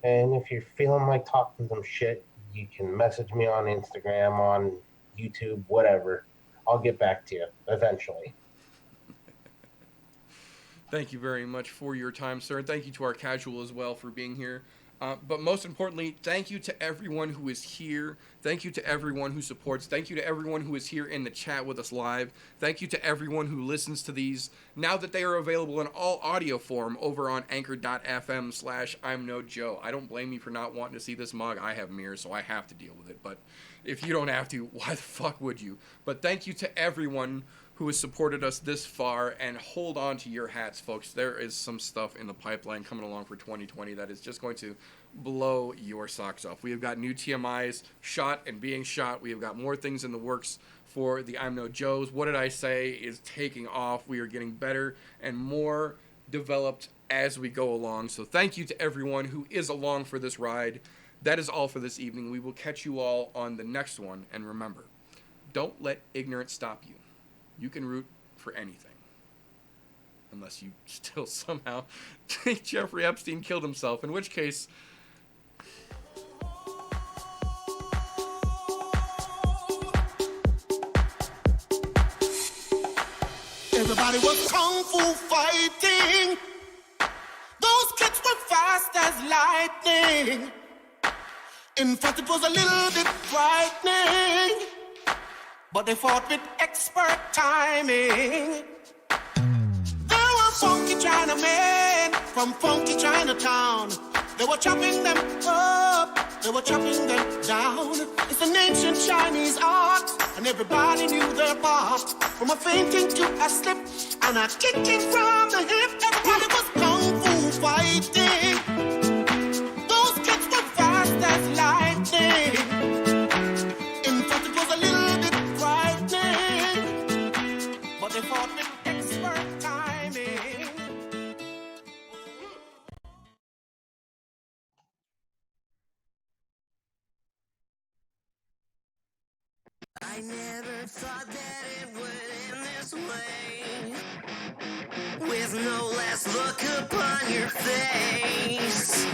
And if you're feeling like talking some shit, you can message me on Instagram, on YouTube, whatever. I'll get back to you eventually. Thank you very much for your time, sir. Thank you to our casual as well for being here. But most importantly, thank you to everyone who is here. Thank you to everyone who supports. Thank you to everyone who is here in the chat with us live. Thank you to everyone who listens to these now that they are available in all audio form over on anchor.fm/I'mNoJoe. I don't blame you for not wanting to see this mug. I have mirrors, so I have to deal with it. But if you don't have to, why the fuck would you? But thank you to everyone who has supported us this far, and hold on to your hats, folks. There is some stuff in the pipeline coming along for 2020 that is just going to blow your socks off. We have got new TMIs shot and being shot. We have got more things in the works for the I'm No Joes. What did I say is taking off. We are getting better and more developed as we go along. So thank you to everyone who is along for this ride. That is all for this evening. We will catch you all on the next one. And remember, don't let ignorance stop you. You can root for anything. Unless you still somehow think Jeffrey Epstein killed himself, in which case... Everybody was kung fu fighting. Those kids were fast as lightning. In fact, it was a little bit frightening. But they fought with expert timing. There were funky Chinamen from funky Chinatown. They were chopping them up, they were chopping them down. It's an ancient Chinese art, and everybody knew their part. From a fainting to a slip, and a kicking from the hip. Everybody was kung fu fighting. Those kids were fast as lightning. In fact, it was a little bit frightening, but they fought with expert timing. I never thought that it would end this way, with no less look upon your face.